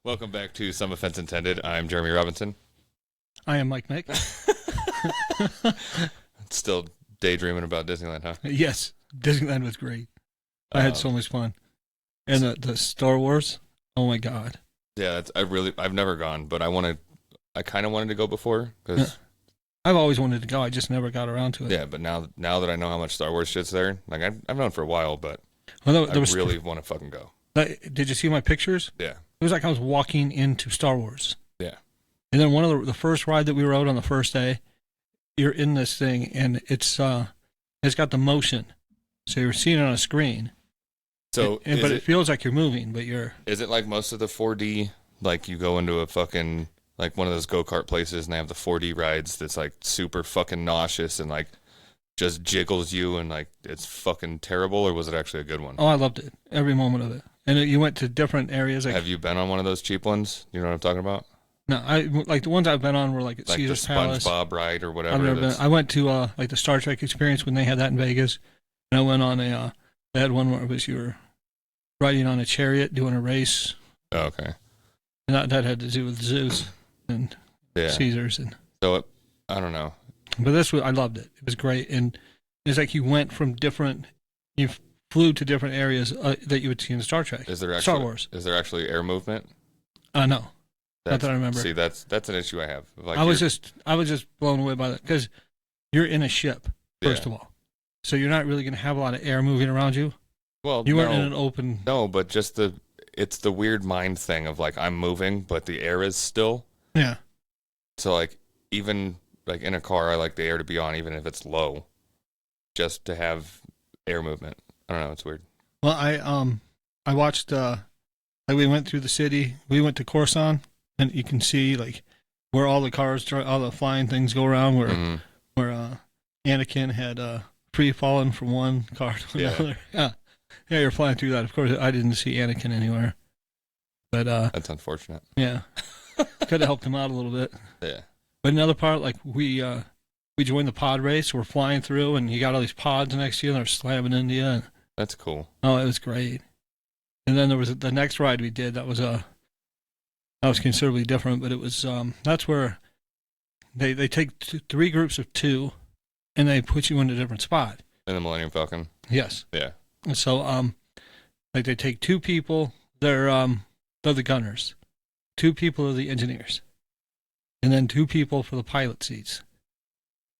Welcome back to Some Offense Intended. I'm Jeremy Robinson. I am Mike Mick. Still daydreaming about Disneyland, huh? Yes, Disneyland was great. I had so much fun. And the Star Wars, oh my God. Yeah, I've never gone, but I kind of wanted to go before because I've always wanted to go. I just never got around to it. yeah, but now that I know how much Star Wars shit's there, like I've known for a while, but Well, I really want to fucking go. Did you see my pictures? Yeah. It was like I was walking into Star Wars. Yeah. And then one of the first ride that we rode on the first day, you're in this thing and it's got the motion. So you're seeing it on a screen. So but it feels like you're moving, but you're... Is it like most of the 4D, like you go into a fucking, like one of those go-kart places and they have the 4D rides that's like super fucking nauseous and like just jiggles you and like it's fucking terrible, or was it actually a good one? Oh, I loved it. Every moment of it. And you went to different areas. Like, have you been on one of those cheap ones? You know what I'm talking about? No, like the ones I've been on were like at like Caesar's the Palace. SpongeBob ride or whatever. I've never been. I went to like the Star Trek experience when they had that in Vegas. And I went on they had one where it was you were riding on a chariot doing a race. Oh, okay. And that had to do with Zeus and Caesar's. And so I don't know. But I loved it. It was great. And it's like you went from you flew to different areas that you would see in Star Trek. Star Wars. Is there actually air movement? No. Not that I remember. See, that's an issue I have. Like I was just blown away by that because you're in a ship, first of all. So you're not really going to have a lot of air moving around you. Well, you weren't in an open... No, but just it's the weird mind thing of like I'm moving, but the air is still. Yeah. So like even like in a car, I like the air to be on even if it's low, just to have air movement. I don't know. It's weird. Well, I watched, like we went through the city. We went to Coruscant, and you can see like where all the cars, all the flying things go around. Where Anakin had free fallen from one car to another. Yeah, you're flying through that. Of course, I didn't see Anakin anywhere, but that's unfortunate. Yeah, could have helped him out a little bit. Yeah. But another part, like we joined the pod race. We're flying through, and you got all these pods next to you, and they're slamming into you. That's cool. Oh, it was great. And then there was the next ride we did. That was considerably different, but it was that's where they take three groups of two, and they put you in a different spot. In the Millennium Falcon. Yes. Yeah. And so like they take two people. They're the gunners. Two people are the engineers, and then two people for the pilot seats.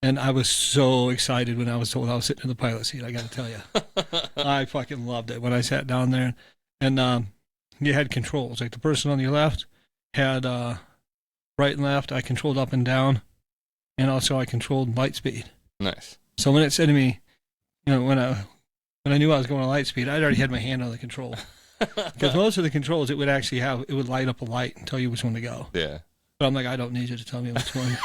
And I was so excited when I was told I was sitting in the pilot seat. I got to tell you, I fucking loved it when I sat down there. And you had controls. Like the person on your left had right and left. I controlled up and down, and also I controlled light speed. Nice. So when it said to me, when I knew I was going to light speed, I'd already had my hand on the control. Because most of the controls, it would light up a light and tell you which one to go. Yeah. But I'm like, I don't need you to tell me which one.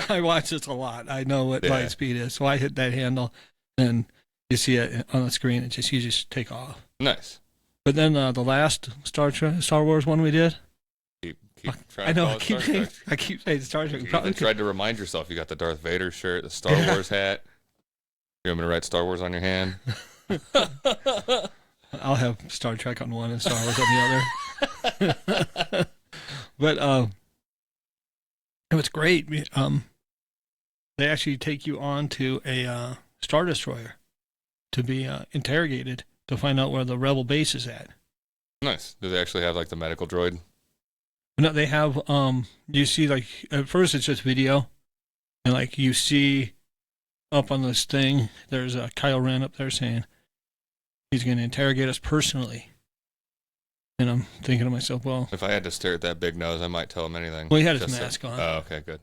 I watch this a lot. I know what light speed is. So I hit that handle, and you see it on the screen. You just take off. Nice. But then the last Star Wars one we did. Keep trying I keep saying Star Trek. You tried to remind yourself you got the Darth Vader shirt, the Star Wars hat. You want me to write Star Wars on your hand? I'll have Star Trek on one and Star Wars on the other. But it was great. They actually take you on to a Star Destroyer to be interrogated to find out where the rebel base is at. Nice. Do they actually have like the medical droid? No, they have. You see, like at first it's just video, and like you see up on this thing, there's a Kylo Ren up there saying he's going to interrogate us personally. And I'm thinking to myself, well... If I had to stare at that big nose, I might tell him anything. Well, he had his mask on. Oh, okay, good.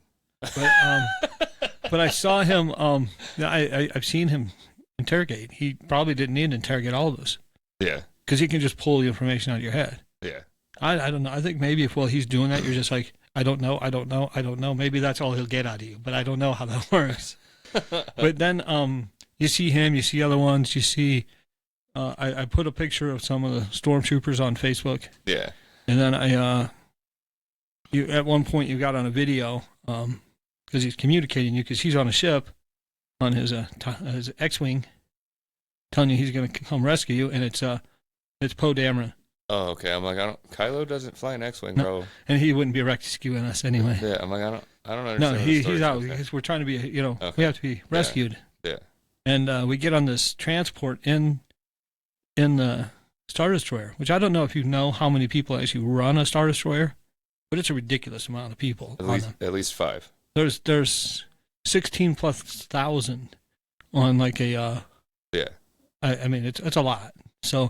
But I saw him... I've seen him interrogate. He probably didn't need to interrogate all of us. Yeah. Because he can just pull the information out of your head. Yeah. I don't know. I think maybe if while he's doing that, you're just like, I don't know. Maybe that's all he'll get out of you. But I don't know how that works. But then you see him, you see other ones, you see... I put a picture of some of the stormtroopers on Facebook. Yeah. And then at one point you got on a video because he's communicating you because he's on a ship on his X-wing, telling you he's going to come rescue you, and it's Poe Dameron. Oh, okay. I'm like, Kylo doesn't fly an X-wing, bro. And he wouldn't be rescuing us anyway. Yeah, I'm like, I don't understand. No, where the he's story's out going. because we're trying to be, Okay. we have to be rescued. Yeah. And we get on this transport in the Star Destroyer, which I don't know if you know how many people actually run a Star Destroyer, but it's a ridiculous amount of people on them. At least 5. There's 16 plus thousand on like a Yeah. I mean it's a lot. So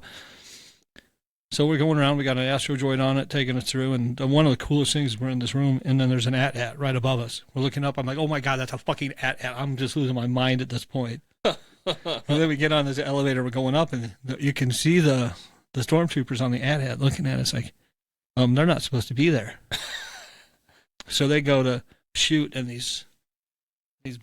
we're going around. We got an Astro Droid on it, taking us through. And one of the coolest things is we're in this room, and then there's an AT-AT right above us. We're looking up. I'm like, oh my god, that's a fucking AT-AT. I'm just losing my mind at this point. And then we get on this elevator. We're going up, and you can see the stormtroopers on the AT-AT looking at us like, they're not supposed to be there. So they go to shoot, and these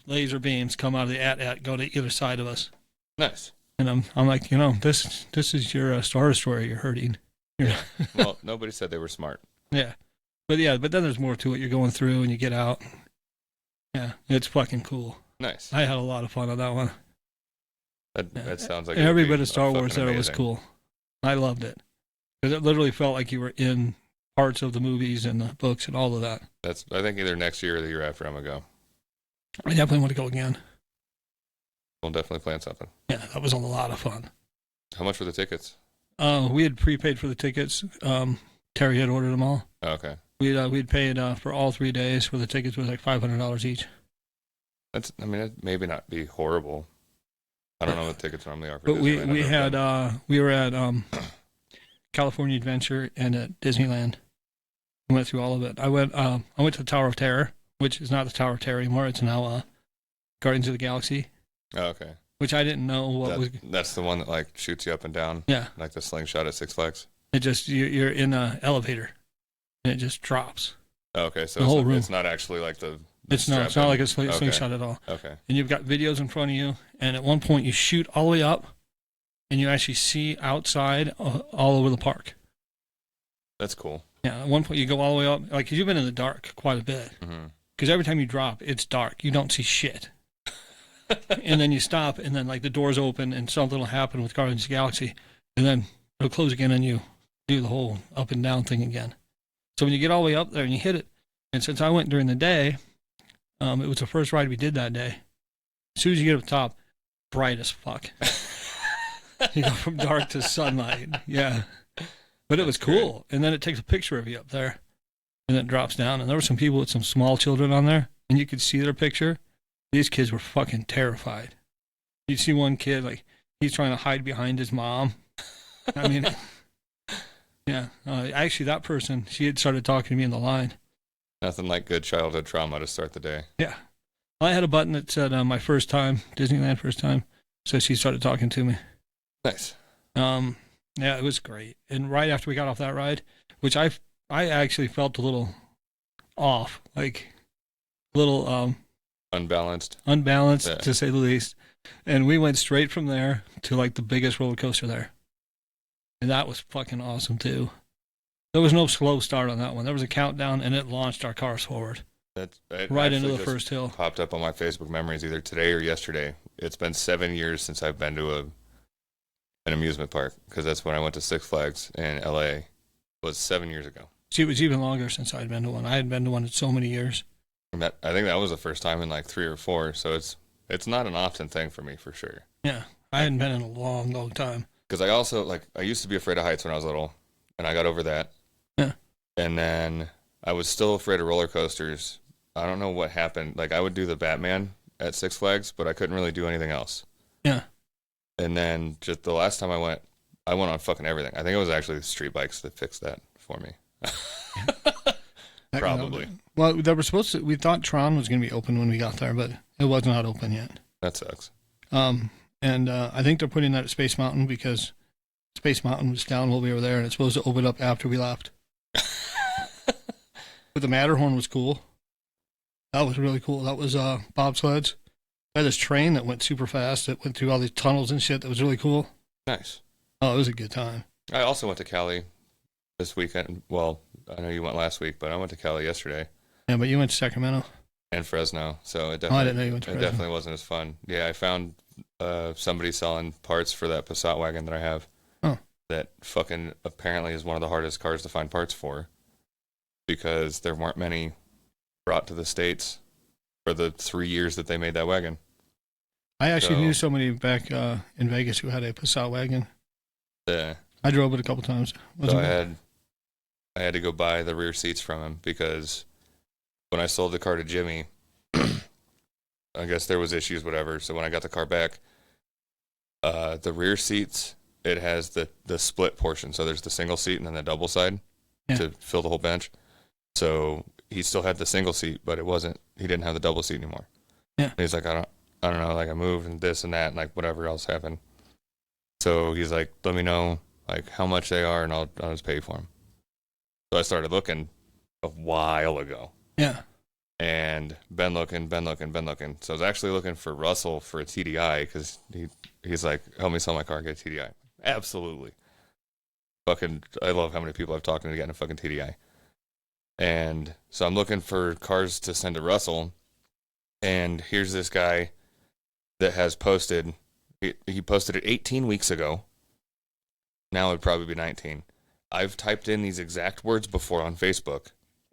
laser beams come out of the AT-AT, go to either side of us. Nice. And I'm like, this is your Star Destroyer you're hurting. Well, nobody said they were smart. Yeah. But then there's more to it. You're going through and you get out. Yeah, it's fucking cool. Nice. I had a lot of fun on that one. That sounds like every bit of Star Wars there was cool. I loved it. Because it literally felt like you were in parts of the movies and the books and all of that. I think either next year or the year after I'm going to go. I definitely want to go again. We'll definitely plan something. Yeah, that was a lot of fun. How much were the tickets? We had prepaid for the tickets. Terry had ordered them all. Oh, okay. We'd paid for all 3 days for the tickets was like $500 each. It maybe not be horrible. I don't know what tickets normally are for but Disneyland. we were at California Adventure and at Disneyland. We went through all of it. I went to the Tower of Terror, which is not the Tower of Terror anymore. It's now Guardians of the Galaxy. Oh, okay. Which I didn't know That's the one that like shoots you up and down. Yeah. Like the slingshot at Six Flags. It just you're in an elevator, and it just drops. Oh, okay, so the whole room. It's not actually like the. It's not like a slingshot at all. Okay. And you've got videos in front of you, and at one point you shoot all the way up, and you actually see outside all over the park. That's cool. Yeah. At one point you go all the way up, like you've been in the dark quite a bit. Because every time you drop, it's dark. You don't see shit. And then you stop, and then like the doors open, and something will happen with Guardians of the Galaxy, and then it'll close again, and you do the whole up and down thing again. So when you get all the way up there and you hit it, and since I went during the day, it was the first ride we did that day. As soon as you get up top, bright as fuck. You go from dark to sunlight. Yeah, but it was cool. And then it takes a picture of you up there, and then it drops down. And there were some people with some small children on there, and you could see their picture. These kids were fucking terrified. You see one kid, like, he's trying to hide behind his mom. I mean, yeah. Actually, that person, she had started talking to me in the line. Nothing like good childhood trauma to start the day. Yeah. I had a button that said my first time, Disneyland first time. So she started talking to me. Nice. Yeah, it was great. And right after we got off that ride, which I actually felt a little off, like a little... Unbalanced, yeah. To say the least. And we went straight from there to like the biggest roller coaster there. And that was fucking awesome too. There was no slow start on that one. There was a countdown, and it launched our cars forward. Right into the first hill. Popped up on my Facebook memories either today or yesterday. It's been 7 years since I've been to an amusement park, because that's when I went to Six Flags in LA. It was 7 years ago. See, it was even longer since I'd been to one. I hadn't been to one in so many years. I think that was the first time in like 3 or 4, so it's not an often thing for me for sure. Yeah, I hadn't been in a long, long time. Because I also, I used to be afraid of heights when I was little, and I got over that. Yeah. And then I was still afraid of roller coasters. I don't know what happened. Like, I would do the Batman at Six Flags, but I couldn't really do anything else. Yeah. And then just the last time I went on fucking everything. I think it was actually the street bikes that fixed that for me. Probably. Well, they were supposed to. We thought Tron was going to be open when we got there, but it was not open yet. That sucks. And I think they're putting that at Space Mountain because Space Mountain was down while we were there, and it's supposed to open up after we left. But the Matterhorn was cool. That was really cool. That was bobsleds. I had this train that went super fast. That went through all these tunnels and shit. That was really cool. Nice. Oh, it was a good time. I also went to Cali this weekend. Well, I know you went last week, but I went to Cali yesterday. Yeah, but you went to Sacramento. And Fresno, so it definitely, I didn't know you went to Fresno. It definitely wasn't as fun. Yeah, I found somebody selling parts for that Passat wagon that I have. Oh. that fucking apparently is one of the hardest cars to find parts for because there weren't many brought to the States for the 3 years that they made that wagon. I actually knew somebody back in Vegas who had a Passat wagon. Yeah. I drove it a couple times. So I had to go buy the rear seats from him because when I sold the car to Jimmy, I guess there was issues, whatever. So when I got the car back, the rear seats, it has the split portion. So there's the single seat and then the double side to fill the whole bench. So he still had the single seat, but he didn't have the double seat anymore. Yeah. And he's like, I don't know, like I moved and this and that and like whatever else happened. So he's like, let me know like how much they are and I'll just pay for them. So I started looking a while ago. Yeah. And been looking. So I was actually looking for Russell for a TDI because he's like, help me sell my car, get a TDI. Absolutely. Fucking, I love how many people I've talked to getting a fucking TDI. And so I'm looking for cars to send to Russell. And here's this guy that has posted, he posted it 18 weeks ago. Now it'd probably be 19. I've typed in these exact words before on Facebook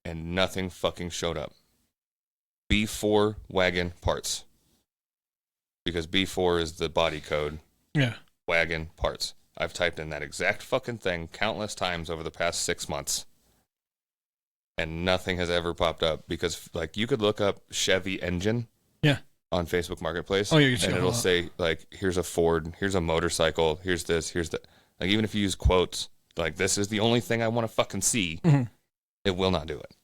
and nothing fucking showed up. B4 wagon parts. Because B4 is the body code. Yeah. Wagon parts. I've typed in that exact fucking thing countless times over the past 6 months. And nothing has ever popped up because like you could look up Chevy engine on Facebook Marketplace. Oh, you can and it'll say like, here's a Ford, here's a motorcycle, here's this, here's that. Like even if you use quotes, like this is the only thing I want to fucking see, it will not do it.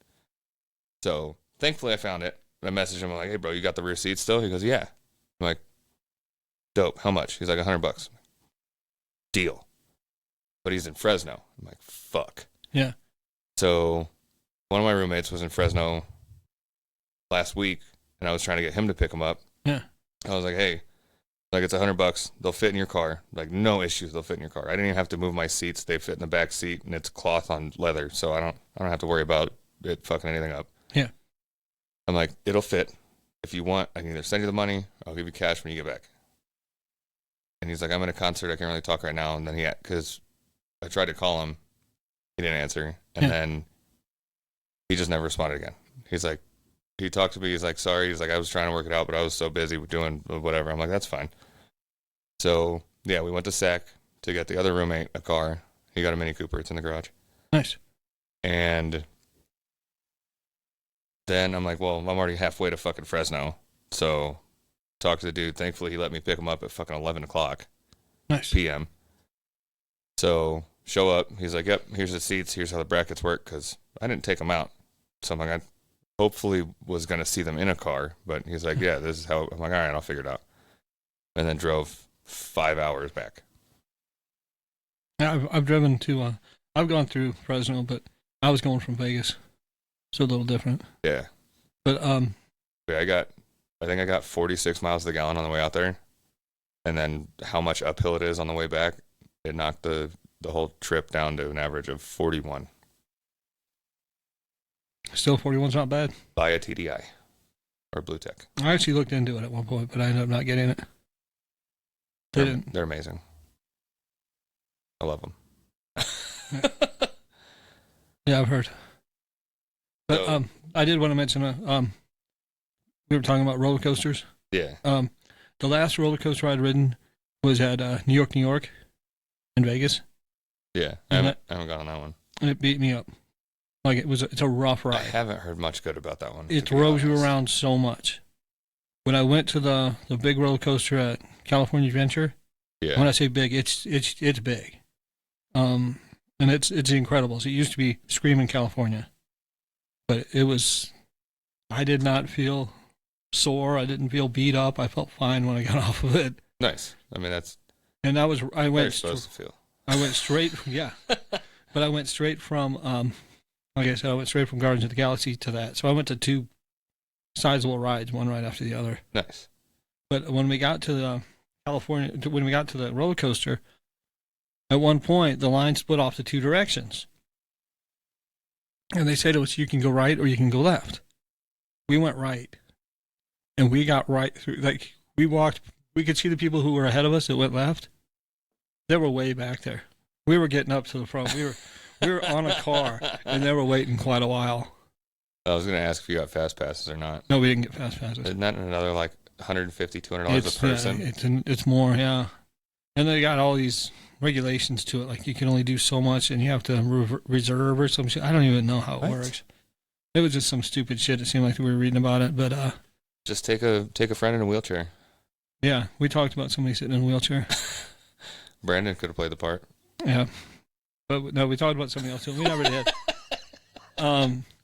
So thankfully I found it. I messaged him, I'm like, hey bro, you got the rear seat still? He goes, yeah. I'm like, dope. How much? He's like, $100. Deal. But he's in Fresno. I'm like, fuck. Yeah. So one of my roommates was in Fresno last week, and I was trying to get him to pick him up. Yeah. I was like, hey, like it's $100. They'll fit in your car. Like no issues. They'll fit in your car. I didn't even have to move my seats. They fit in the back seat, and it's cloth on leather, so I don't have to worry about it fucking anything up. Yeah. I'm like, it'll fit. If you want, I can either send you the money, or I'll give you cash when you get back. And he's like, I'm in a concert. I can't really talk right now. And then because I tried to call him, he didn't answer, and then he just never responded again. He's like, he talked to me. He's like, sorry. He's like, I was trying to work it out, but I was so busy doing whatever. I'm like, that's fine. So yeah, we went to SAC to get the other roommate a car. He got a Mini Cooper. It's in the garage. Nice. And then I'm like, well, I'm already halfway to fucking Fresno. So talk to the dude. Thankfully, he let me pick him up at fucking 11 o'clock p.m. So show up. He's like, yep, here's the seats. Here's how the brackets work. Because I didn't take them out. So I'm like, I hopefully was going to see them in a car. But he's like, yeah, this is how. I'm like, all right, I'll figure it out. And then drove 5 hours back. Yeah, I've driven to, I've gone through Fresno, but I was going from Vegas. So a little different. Yeah. But, yeah, I think I got 46 miles to the gallon on the way out there. And then how much uphill it is on the way back, it knocked the whole trip down to an average of 41. Still 41's not bad. Buy a TDI or Blue Tech. I actually looked into it at one point, but I ended up not getting it. They're amazing. I love them. Yeah, I've heard. But So, I did want to mention, we were talking about roller coasters. yeah. The last roller coaster I'd ridden was at New York, in Vegas. Yeah, I haven't gone on that one. And it beat me up. Like it's a rough ride. I haven't heard much good about that one. It throws you around so much. When I went to the big roller coaster at California Adventure, when I say big, it's big. And it's incredible. So it used to be Screaming California. But I did not feel sore. I didn't feel beat up. I felt fine when I got off of it. Nice. I mean, I went supposed to feel. I went straight, yeah. But I went straight from, like I said, I went straight from Guardians of the Galaxy to that. So I went to two sizable rides, one right after the other. Nice. But when we got to the when we got to the roller coaster, at one point the line split off to two directions. And they said to us, you can go right or you can go left. We went right. And we got right through. Like, we could see the people who were ahead of us that went left. They were way back there. We were getting up to the front. We were on a car, and they were waiting quite a while. I was going to ask if you got fast passes or not. No, we didn't get fast passes. Isn't that another like $150, $200 a person? Yeah, it's more, yeah. And they got all these regulations to it. Like you can only do so much, and you have to reserve or some shit. I don't even know how it works. It was just some stupid shit. It seemed like we were reading about it, but just take a friend in a wheelchair. Yeah, we talked about somebody sitting in a wheelchair. Brandon could have played the part. Yeah, but no, we talked about somebody else too. We never did.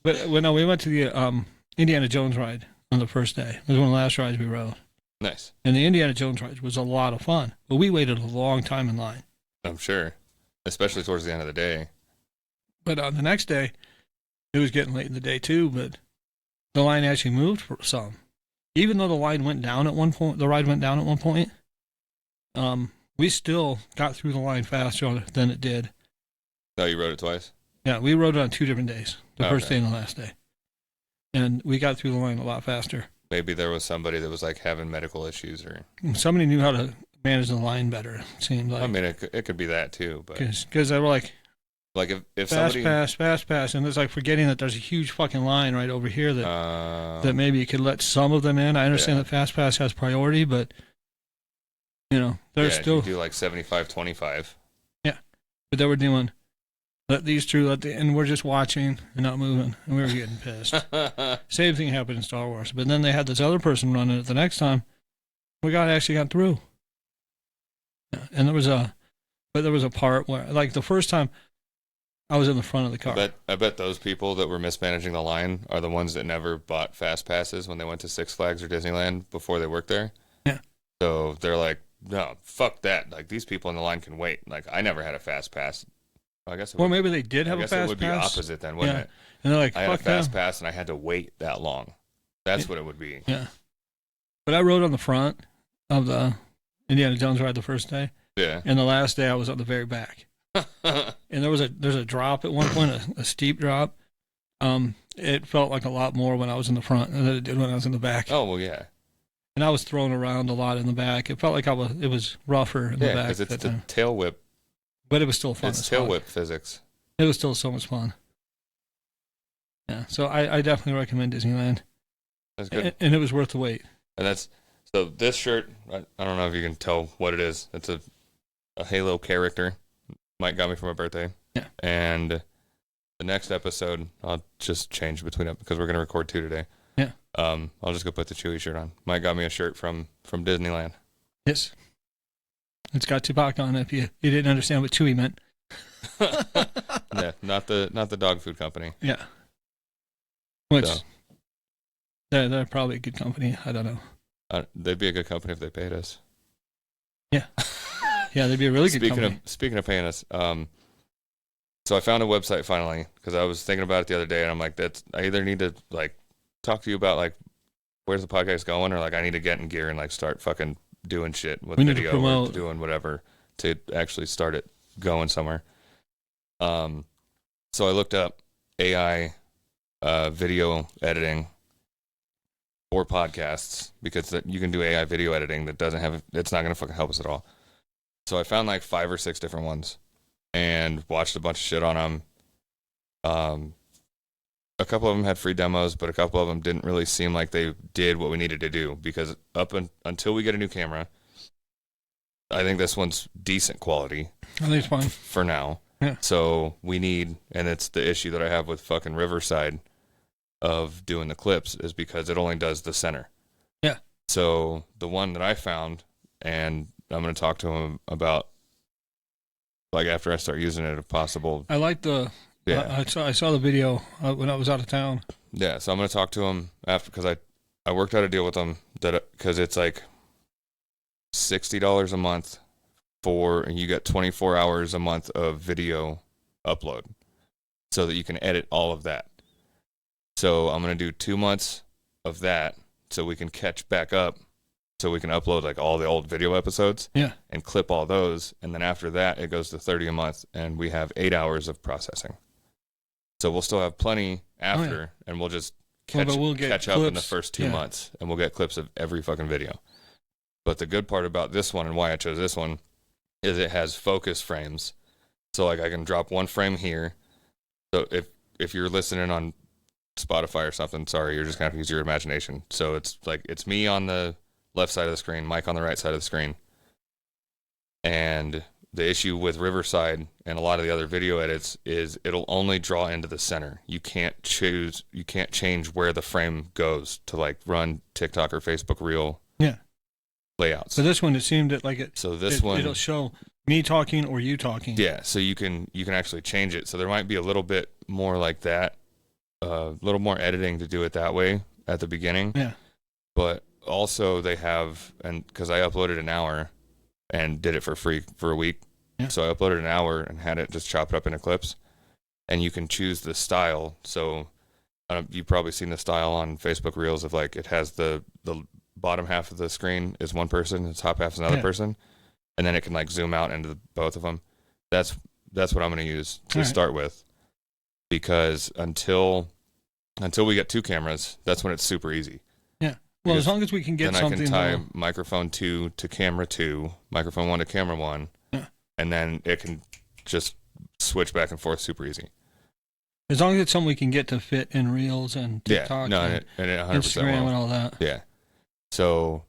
But no, we went to the Indiana Jones ride on the first day. It was one of the last rides we rode. Nice. And the Indiana Jones ride was a lot of fun, but we waited a long time in line. I'm sure, especially towards the end of the day. But on the next day, it was getting late in the day too. But the line actually moved for some, even though the line went down at one point. The ride went down at one point. We still got through the line faster than it did. Oh, you rode it twice? Yeah, we rode it on 2 different days. The first day and the last day. And we got through the line a lot faster. Maybe there was somebody that was like having medical issues or... Somebody knew how to manage the line better, it seemed like. I mean, it could be that too, but... Because they were like... Like if fast somebody... Fast pass. And it's like forgetting that there's a huge fucking line right over here that maybe you could let some of them in. I understand that fast pass has priority, but... You know, there's still... you do like 75-25. Yeah. But they were doing... Let these through, and we're just watching and not moving, and we were getting pissed. Same thing happened in Star Wars, but then they had this other person running it the next time. We actually got through, and there was a part where, like the first time, I was in the front of the car. I bet those people that were mismanaging the line are the ones that never bought fast passes when they went to Six Flags or Disneyland before they worked there. Yeah. So they're like, no, fuck that. Like these people in the line can wait. Like I never had a fast pass. I guess maybe they did have a fast pass. It would be opposite then, wouldn't it? And they're like, I had a fast pass and I had to wait that long. That's what it would be. Yeah. But I rode on the front of the Indiana Jones ride the first day. Yeah. And the last day I was on the very back. And there's a drop at one point, a steep drop. It felt like a lot more when I was in the front than it did when I was in the back. Oh, well, yeah. And I was thrown around a lot in the back. It felt like it was rougher in the back. Yeah, because it's the tail whip. But it was still fun. It's tail whip physics. It was still so much fun. Yeah, so I definitely recommend Disneyland. That's good. And it was worth the wait. And so this shirt, I don't know if you can tell what it is. It's a Halo character. Mike got me for my birthday. Yeah. And the next episode, I'll just change between it because we're going to record 2 today. Yeah. I'll just go put the Chewie shirt on. Mike got me a shirt from Disneyland. Yes. It's got Tupac on it if you didn't understand what Chewie meant. Yeah, not the dog food company. Yeah. Which, they're probably a good company. I don't know. They'd be a good company if they paid us. Yeah. Yeah, they'd be a really good company. Speaking of paying us, so I found a website finally because I was thinking about it the other day and I'm like, I either need to like talk to you about like where's the podcast going or like I need to get in gear and like start fucking doing shit with video or doing whatever to actually start it going somewhere. So I looked up AI video editing for podcasts because you can do AI video editing that it's not going to fucking help us at all. So I found like 5 or 6 different ones and watched a bunch of shit on them. A couple of them had free demos, but a couple of them didn't really seem like they did what we needed to do because until we get a new camera, I think this one's decent quality. I think it's fine. For now. Yeah. So we need, and it's the issue that I have with fucking Riverside of doing the clips is because it only does the center. Yeah. So the one that I found, and I'm going to talk to him about, like after I start using it if possible. I like the... Yeah, I saw the video when I was out of town. Yeah, so I'm going to talk to him after because I worked out a deal with him because it's like $60 a month and you get 24 hours a month of video upload so that you can edit all of that. So I'm going to do 2 months of that so we can catch back up so we can upload like all the old video episodes and clip all those. And then after that, it goes to $30 a month and we have 8 hours of processing. So we'll still have plenty after, and we'll just catch up in the first 2 months, and we'll get clips of every fucking video. But the good part about this one and why I chose this one is it has focus frames. So like I can drop one frame here. So if you're listening on Spotify or something, sorry, you're just gonna have to use your imagination. So it's like it's me on the left side of the screen, Mike on the right side of the screen. And the issue with Riverside and a lot of the other video edits is it'll only draw into the center. You can't change where the frame goes to like run TikTok or Facebook Reel layouts. So this one, it seemed that like it'll show me talking or you talking. Yeah, so you can actually change it. So there might be a little bit more like that, a little more editing to do it that way at the beginning. Yeah. But also they have, and because I uploaded an hour and did it for free for a week. Yeah. So I uploaded an hour and had it just chopped up into clips, and you can choose the style. So you've probably seen the style on Facebook Reels of like it has the bottom half of the screen is one person, the top half is another person, and then it can like zoom out into both of them. That's what I'm going to use to start with, because until we get 2 cameras, that's when it's super easy. Yeah. Well, as long as we can get then something. Then I can tie microphone 2 to camera 2, microphone 1 to camera 1, and then it can just switch back and forth super easy. As long as it's something we can get to fit in Reels and TikTok and it 100% Instagram will. and all that. Yeah. So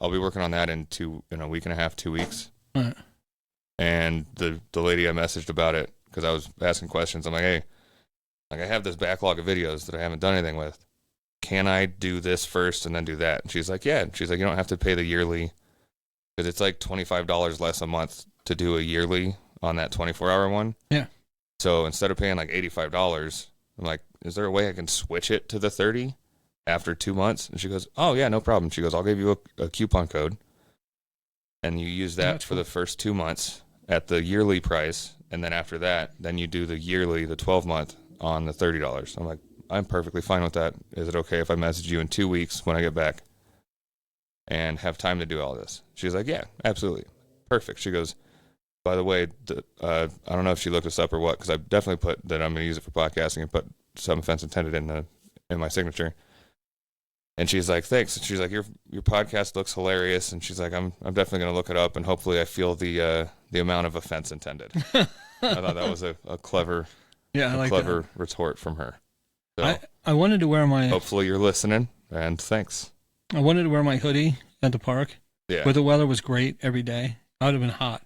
I'll be working on that in a week and a half, 2 weeks. Right. And the lady I messaged about it, because I was asking questions, I'm like, hey, like I have this backlog of videos that I haven't done anything with. Can I do this first and then do that? And she's like, yeah. And she's like, you don't have to pay the yearly, because it's like $25 less a month to do a yearly on that 24-hour one. Yeah. So instead of paying like $85, I'm like, is there a way I can switch it to the 30 after 2 months? And she goes, oh yeah, no problem. She goes, I'll give you a coupon code, and you use that for the first 2 months at the yearly price. And then after that, then you do the yearly, the 12-month on the $30. I'm like, I'm perfectly fine with that. Is it okay if I message you in 2 weeks when I get back and have time to do all this? She's like, yeah, absolutely. Perfect. She goes, by the way, I don't know if she looked this up or what, because I definitely put that I'm going to use it for podcasting and put some offense intended in my signature. And she's like, thanks. And she's like, your podcast looks hilarious. And she's like, I'm definitely going to look it up, and hopefully I feel the amount of offense intended. I thought that was a clever, clever retort from her. So, I wanted to wear my. Hopefully you're listening, and thanks. I wanted to wear my hoodie at the park. Yeah. But the weather was great every day. I would have been hot.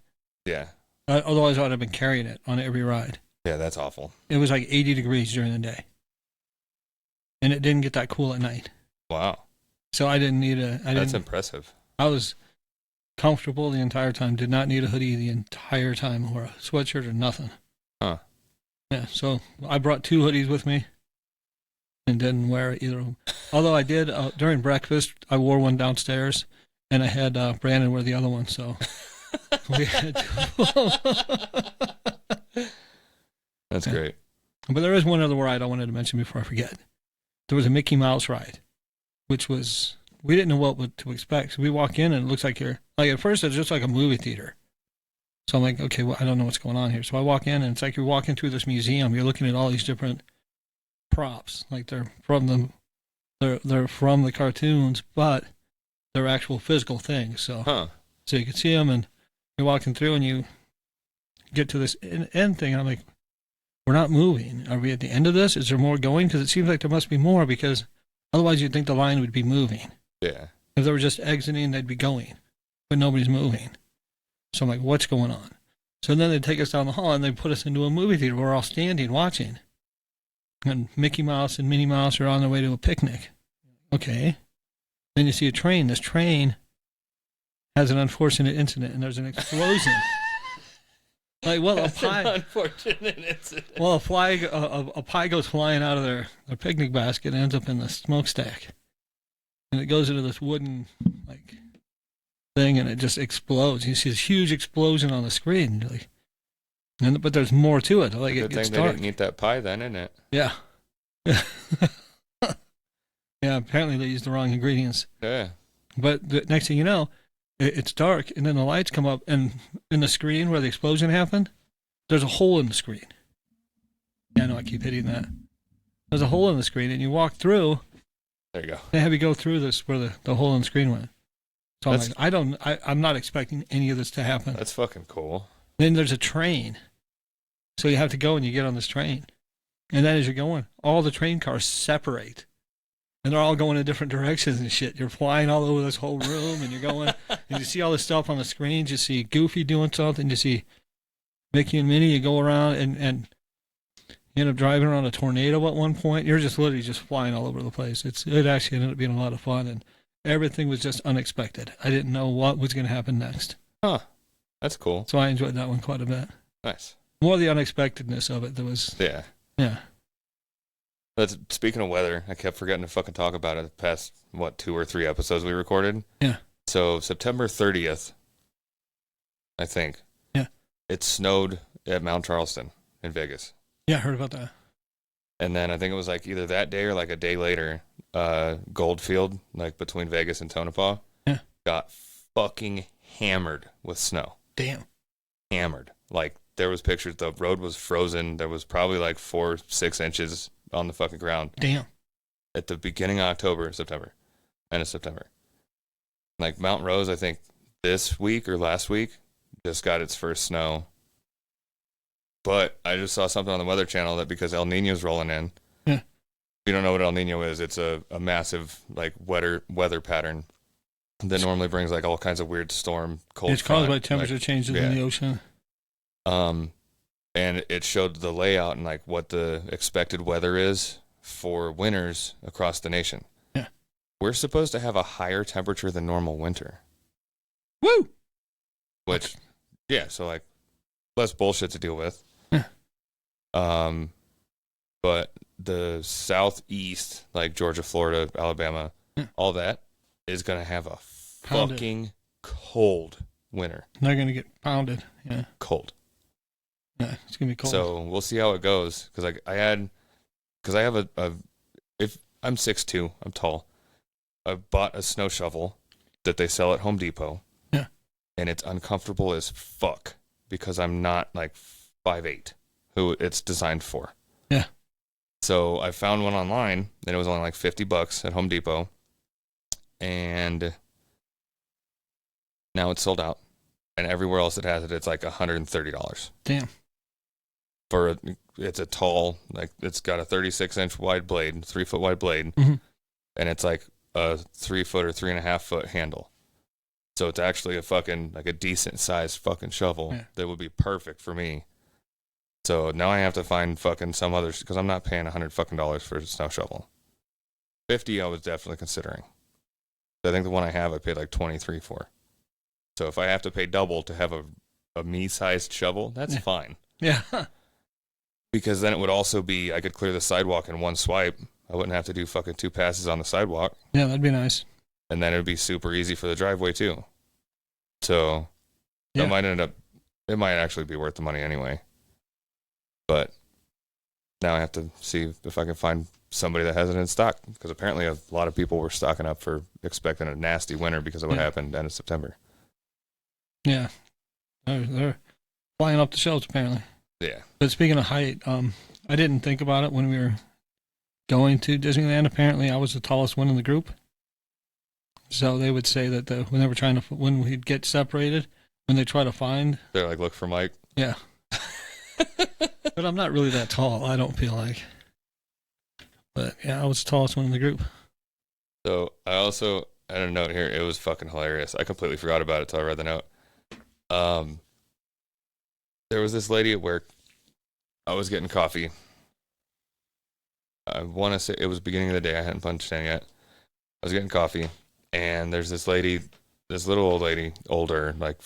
Yeah. Otherwise, I would have been carrying it on every ride. Yeah, that's awful. It was like 80 degrees during the day, and it didn't get that cool at night. Wow. So I didn't need That's impressive. I was comfortable the entire time. Did not need a hoodie the entire time, or a sweatshirt or nothing. Huh. Yeah. So I brought 2 hoodies with me, and didn't wear either of them. Although I did during breakfast, I wore one downstairs, and I had Brandon wear the other one. So we had 2 of them. That's great. But there is one other ride I wanted to mention before I forget. There was a Mickey Mouse ride, which was, we didn't know what to expect. So we walk in and it looks like at first it's just like a movie theater. So I'm like, okay, well, I don't know what's going on here. So I walk in and it's like you're walking through this museum. You're looking at all these different props, like they're from the cartoons, but they're actual physical things. So you can see them, and you're walking through and you get to this end thing. And I'm like, we're not moving. Are we at the end of this? Is there more going? Because it seems like there must be more, because otherwise you'd think the line would be moving. Yeah. If they were just exiting, they'd be going, but nobody's moving. So I'm like, what's going on? So then they take us down the hall and they put us into a movie theater. We're all standing watching. And Mickey Mouse and Minnie Mouse are on their way to a picnic. Okay. Then you see a train. This train has an unfortunate incident, and there's an explosion. Like, well, a pie. Unfortunate incident. Well, a pie goes flying out of their picnic basket and ends up in the smokestack, and it goes into this wooden like thing, and it just explodes. You see this huge explosion on the screen, like, but there's more to it. Like, Good it gets thing dark. they didn't eat that pie then, isn't it? Yeah. Yeah. Apparently they used the wrong ingredients. Yeah. But the next thing you know, it's dark, and then the lights come up, and in the screen where the explosion happened, there's a hole in the screen. Yeah, I know I keep hitting that. There's a hole in the screen, and you walk through. There you go. They have you go through this where the hole in the screen went. So I'm like, I'm not expecting any of this to happen. That's fucking cool. Then there's a train So you have to go and you get on this train. And then as you're going, all the train cars separate. And they're all going in different directions and shit. You're flying all over this whole room and you're going and you see all this stuff on the screens. You see Goofy doing something. You see Mickey and Minnie. You go around and you end up driving around a tornado at one point. You're just literally just flying all over the place. It actually ended up being a lot of fun, and everything was just unexpected. I didn't know what was going to happen next. Huh. That's cool. So I enjoyed that one quite a bit. Nice. More the unexpectedness of it. There was. Yeah. Yeah. But speaking of weather, I kept forgetting to fucking talk about it the past, 2 or 3 episodes we recorded? Yeah. So September 30th, I think. Yeah. It snowed at Mount Charleston in Vegas. Yeah, I heard about that. And then I think it was like either that day or like a day later, Goldfield, like between Vegas and Tonopah, got fucking hammered with snow. Damn. Hammered. Like there was pictures, the road was frozen. There was probably like 4-6 inches on the fucking ground. Damn. At the beginning of September, end of September. Like Mount Rose, I think this week or last week just got its first snow. But I just saw something on the Weather Channel that because El Nino's rolling in. Yeah. If you don't know what El Nino is, it's a massive like weather pattern that normally brings like all kinds of weird storm, cold. It's caused by temperature changes in the ocean. And it showed the layout and like what the expected weather is for winters across the nation. Yeah. We're supposed to have a higher temperature than normal winter. Woo! Which, yeah, so like less bullshit to deal with. Yeah. But the southeast, like Georgia, Florida, Alabama, all that is going to have a fucking cold winter. They're going to get pounded. Yeah. Cold. Yeah, it's going to be cold. So we'll see how it goes. Because I have if I'm 6'2", I'm tall. I bought a snow shovel that they sell at Home Depot. Yeah. And it's uncomfortable as fuck because I'm not like 5'8", who it's designed for. Yeah. So I found one online, and it was only like $50 at Home Depot. And now it's sold out. And everywhere else that has it, it's like $130. Damn. It's a tall, like it's got a 36-inch wide blade, 3-foot wide blade, and it's like a 3-foot or 3.5-foot handle. So it's actually a fucking like a decent sized fucking shovel that would be perfect for me. So now I have to find fucking some others because I'm not paying $100 for a snow shovel. 50 I was definitely considering. I think the one I have I paid like 23 for. So if I have to pay double to have a me-sized shovel, that's fine. Yeah. Because then it would also be, I could clear the sidewalk in one swipe. I wouldn't have to do fucking 2 passes on the sidewalk. Yeah, that'd be nice. And then it would be super easy for the driveway too. So it might actually be worth the money anyway. But now I have to see if I can find somebody that has it in stock. Because apparently a lot of people were stocking up for expecting a nasty winter because of what happened end of September. Yeah. They're flying up the shelves apparently. Yeah. But speaking of height, I didn't think about it when we were going to Disneyland. Apparently, I was the tallest one in the group. So they would say that when they were when we'd get separated, when they try to find, they're like, look for Mike. Yeah. But I'm not really that tall. I don't feel like. But yeah, I was the tallest one in the group. So I also had a note here. It was fucking hilarious. I completely forgot about it till I read the note. There was this lady at work. I was getting coffee. I want to say it was the beginning of the day. I hadn't punched in yet. I was getting coffee, and there's this lady, this little old lady, older, like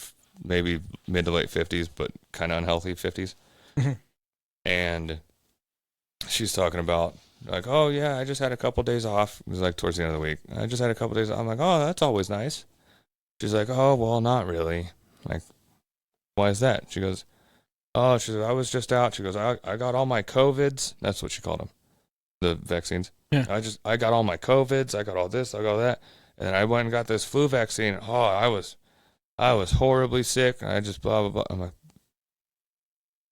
maybe mid to late 50s, but kind of unhealthy 50s. And she's talking about, like, oh, yeah, I just had a couple days off. It was like towards the end of the week. I just had a couple days off. I'm like, oh, that's always nice. She's like, oh, well, not really. Like, why is that? She goes, oh, she said, I was just out. She goes, I got all my COVIDs. That's what she called them, the vaccines. Yeah. I got all my COVIDs. I got all this. I got all that. And then I went and got this flu vaccine. Oh, I was horribly sick. And I just blah, blah, blah. I'm like,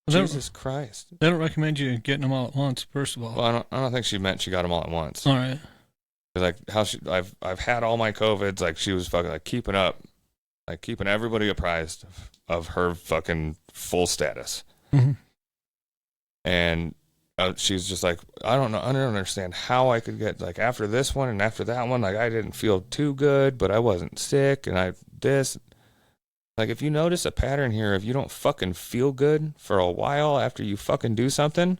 Jesus Christ. They don't recommend you getting them all at once, first of all. Well, I don't think she meant she got them all at once. All right. Like I've had all my COVIDs. Like she was fucking like keeping up, like keeping everybody apprised of her fucking full status. Mm-hmm. And she's just like, I don't understand how I could get, like, after this one and after that one, like, I didn't feel too good, but I wasn't sick, and like, if you notice a pattern here, if you don't fucking feel good for a while after you fucking do something,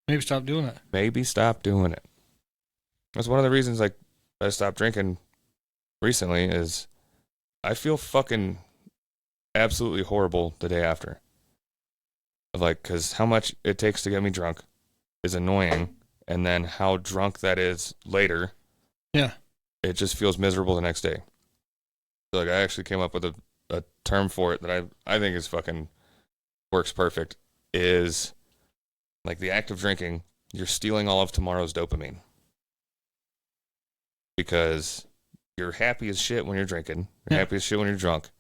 maybe stop doing it. Maybe stop doing it. That's one of the reasons, like, I stopped drinking recently is I feel fucking absolutely horrible the day after. Like, because how much it takes to get me drunk is annoying, and then how drunk that is later. Yeah. It just feels miserable the next day. So, like, I actually came up with a term for it that I think is fucking works perfect, is like the act of drinking, you're stealing all of tomorrow's dopamine. Because you're happy as shit when you're drinking, you're happy as shit when you're drunk,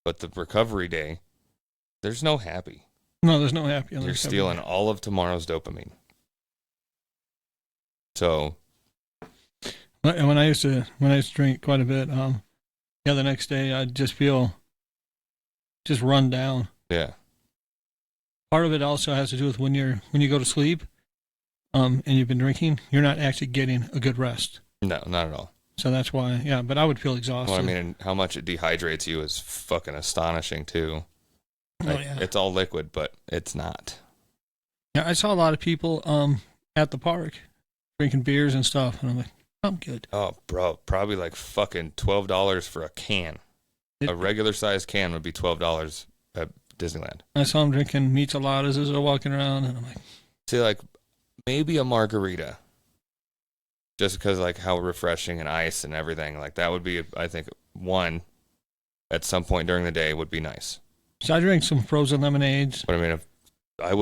but the recovery day, there's no happy. No, there's no happy. You're stealing all of tomorrow's dopamine. So, when I used to drink quite a bit, the next day I'd just feel run down. Yeah. Part of it also has to do with when you go to sleep, and you've been drinking, you're not actually getting a good rest. No, not at all. So that's why, yeah. But I would feel exhausted. Well, I mean, and how much it dehydrates you is fucking astonishing too. Like, yeah. It's all liquid, but it's not. Yeah, I saw a lot of people at the park drinking beers and stuff, and I'm like, I'm good. Oh, bro, probably like fucking $12 for a can. A regular sized can would be $12 at Disneyland. I saw them drinking micheladas as they're walking around, and I'm like, see, like, maybe a margarita. Just because, like, how refreshing and ice and everything. Like, that would be, I think, one at some point during the day would be nice. So I drank some frozen lemonades. But I mean, if I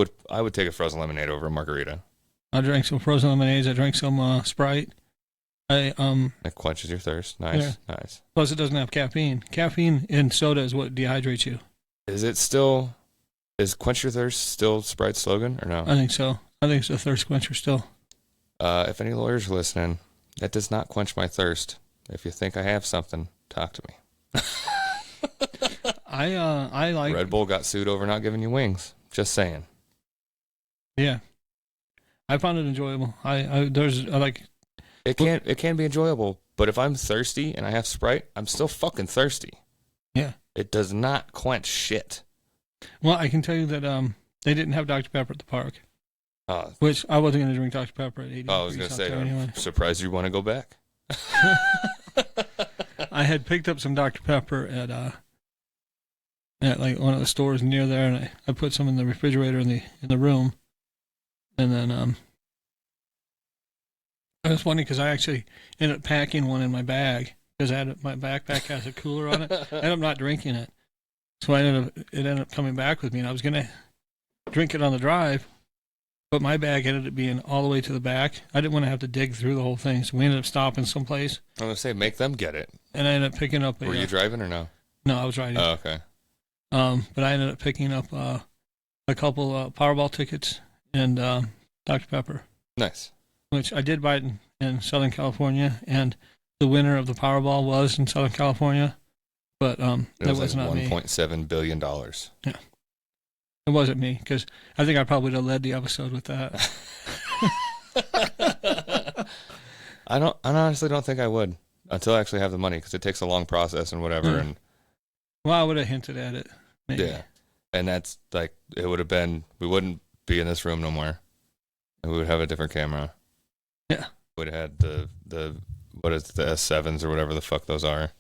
would take a frozen lemonade over a margarita. I drank some frozen lemonades. I drank some Sprite. It quenches your thirst. Nice, yeah. Nice. Plus, it doesn't have caffeine. Caffeine in soda is what dehydrates you. Is Quench Your Thirst still Sprite's slogan or no? I think so. I think it's a thirst quencher still. If any lawyers are listening, that does not quench my thirst. If you think I have something, talk to me. I like Red Bull got sued over not giving you wings. Just saying. Yeah, I found it enjoyable. I like. It can be enjoyable, but if I'm thirsty and I have Sprite, I'm still fucking thirsty. Yeah. It does not quench shit. Well, I can tell you that they didn't have Dr. Pepper at the park. Which I wasn't going to drink Dr. Pepper at 80 I was going to say, anyway. I'm surprised you want to go back. I had picked up some Dr. Pepper at like one of the stores near there, and I put some in the refrigerator in the room, and then it was funny because I actually ended up packing one in my bag because my backpack has a cooler on it. I ended up not drinking it, so it ended up coming back with me, and I was gonna drink it on the drive, but my bag ended up being all the way to the back. I didn't want to have to dig through the whole thing, so we ended up stopping someplace. I'm gonna say make them get it. And I ended up picking up. Were you driving or no? No, I was riding. Oh, okay. But I ended up picking up a couple Powerball tickets and Dr. Pepper. Nice. Which I did buy it in Southern California, and the winner of the Powerball was in Southern California, but that was not me. $1.7 billion. Yeah. It wasn't me, because I think I probably would have led the episode with that. I honestly don't think I would until I actually have the money, because it takes a long process and whatever. And well, I would have hinted at it. Maybe. Yeah. And that's like, it would have been, we wouldn't be in this room no more. We would have a different camera. Yeah. We'd have had the what is it, the S7s or whatever the fuck those are.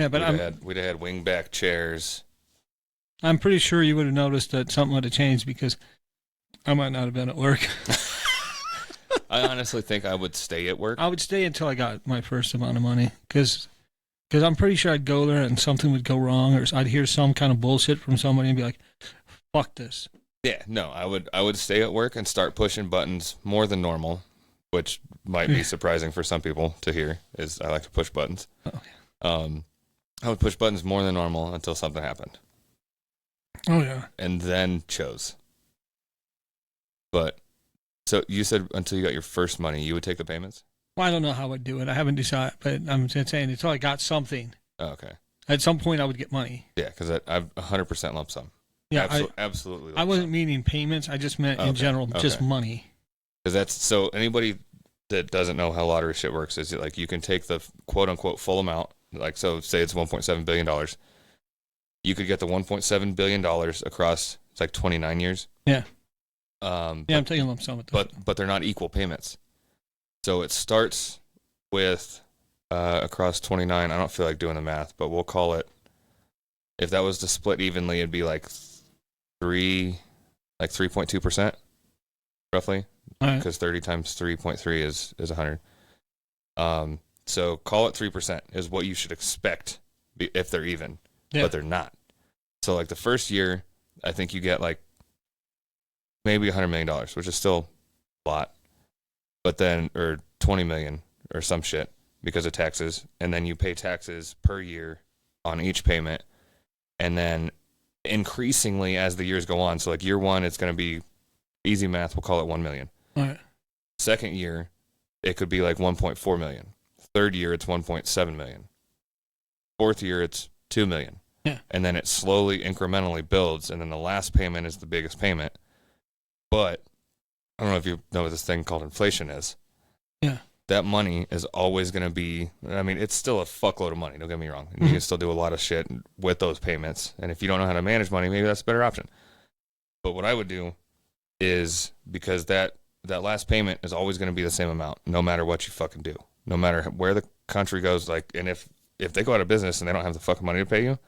Yeah, but we'd have had wingback chairs. I'm pretty sure you would have noticed that something would have changed because I might not have been at work. I honestly think I would stay at work. I would stay until I got my first amount of money because I'm pretty sure I'd go there and something would go wrong, or I'd hear some kind of bullshit from somebody and be like, fuck this. Yeah, no, I would stay at work and start pushing buttons more than normal, which might be surprising for some people to hear, is I like to push buttons. Okay. I would push buttons more than normal until something happened. Oh, yeah. And then chose. But, so you said until you got your first money, you would take the payments? Well, I don't know how I'd do it. I haven't decided, but I'm saying until I got something. Oh, okay. At some point, I would get money. Yeah, because I've 100% lump sum. Yeah, absolutely. I wasn't meaning payments. I just meant in general, just money. Because that's so anybody that doesn't know how lottery shit works is like you can take the quote unquote full amount, like so say it's $1.7 billion. You could get the $1.7 billion across it's like 29 years. Yeah. I'm taking lump sum. But they're not equal payments. So it starts with across 29. I don't feel like doing the math, but we'll call it. If that was to split evenly, it'd be like 3.2%, roughly. Because 30 times 3.3 is 100. So call it 3% is what you should expect if they're even, but they're not. So like the first year, I think you get like maybe $100 million, which is still a lot, but then or 20 million or some shit because of taxes, and then you pay taxes per year on each payment, and then increasingly as the years go on. So like year one, it's going to be easy math. We'll call it 1 million. All right. Second year, it could be like 1.4 million. Third year, it's 1.7 million. Fourth year, it's 2 million. Yeah. And then it slowly, incrementally builds, and then the last payment is the biggest payment. But I don't know if you know what this thing called inflation is. Yeah. That money is always going to be, I mean, it's still a fuckload of money, don't get me wrong. And you can still do a lot of shit with those payments. And if you don't know how to manage money, maybe that's a better option. But what I would do is, because that last payment is always going to be the same amount, no matter what you fucking do. No matter where the country goes, like, and if they go out of business and they don't have the fucking money to pay you,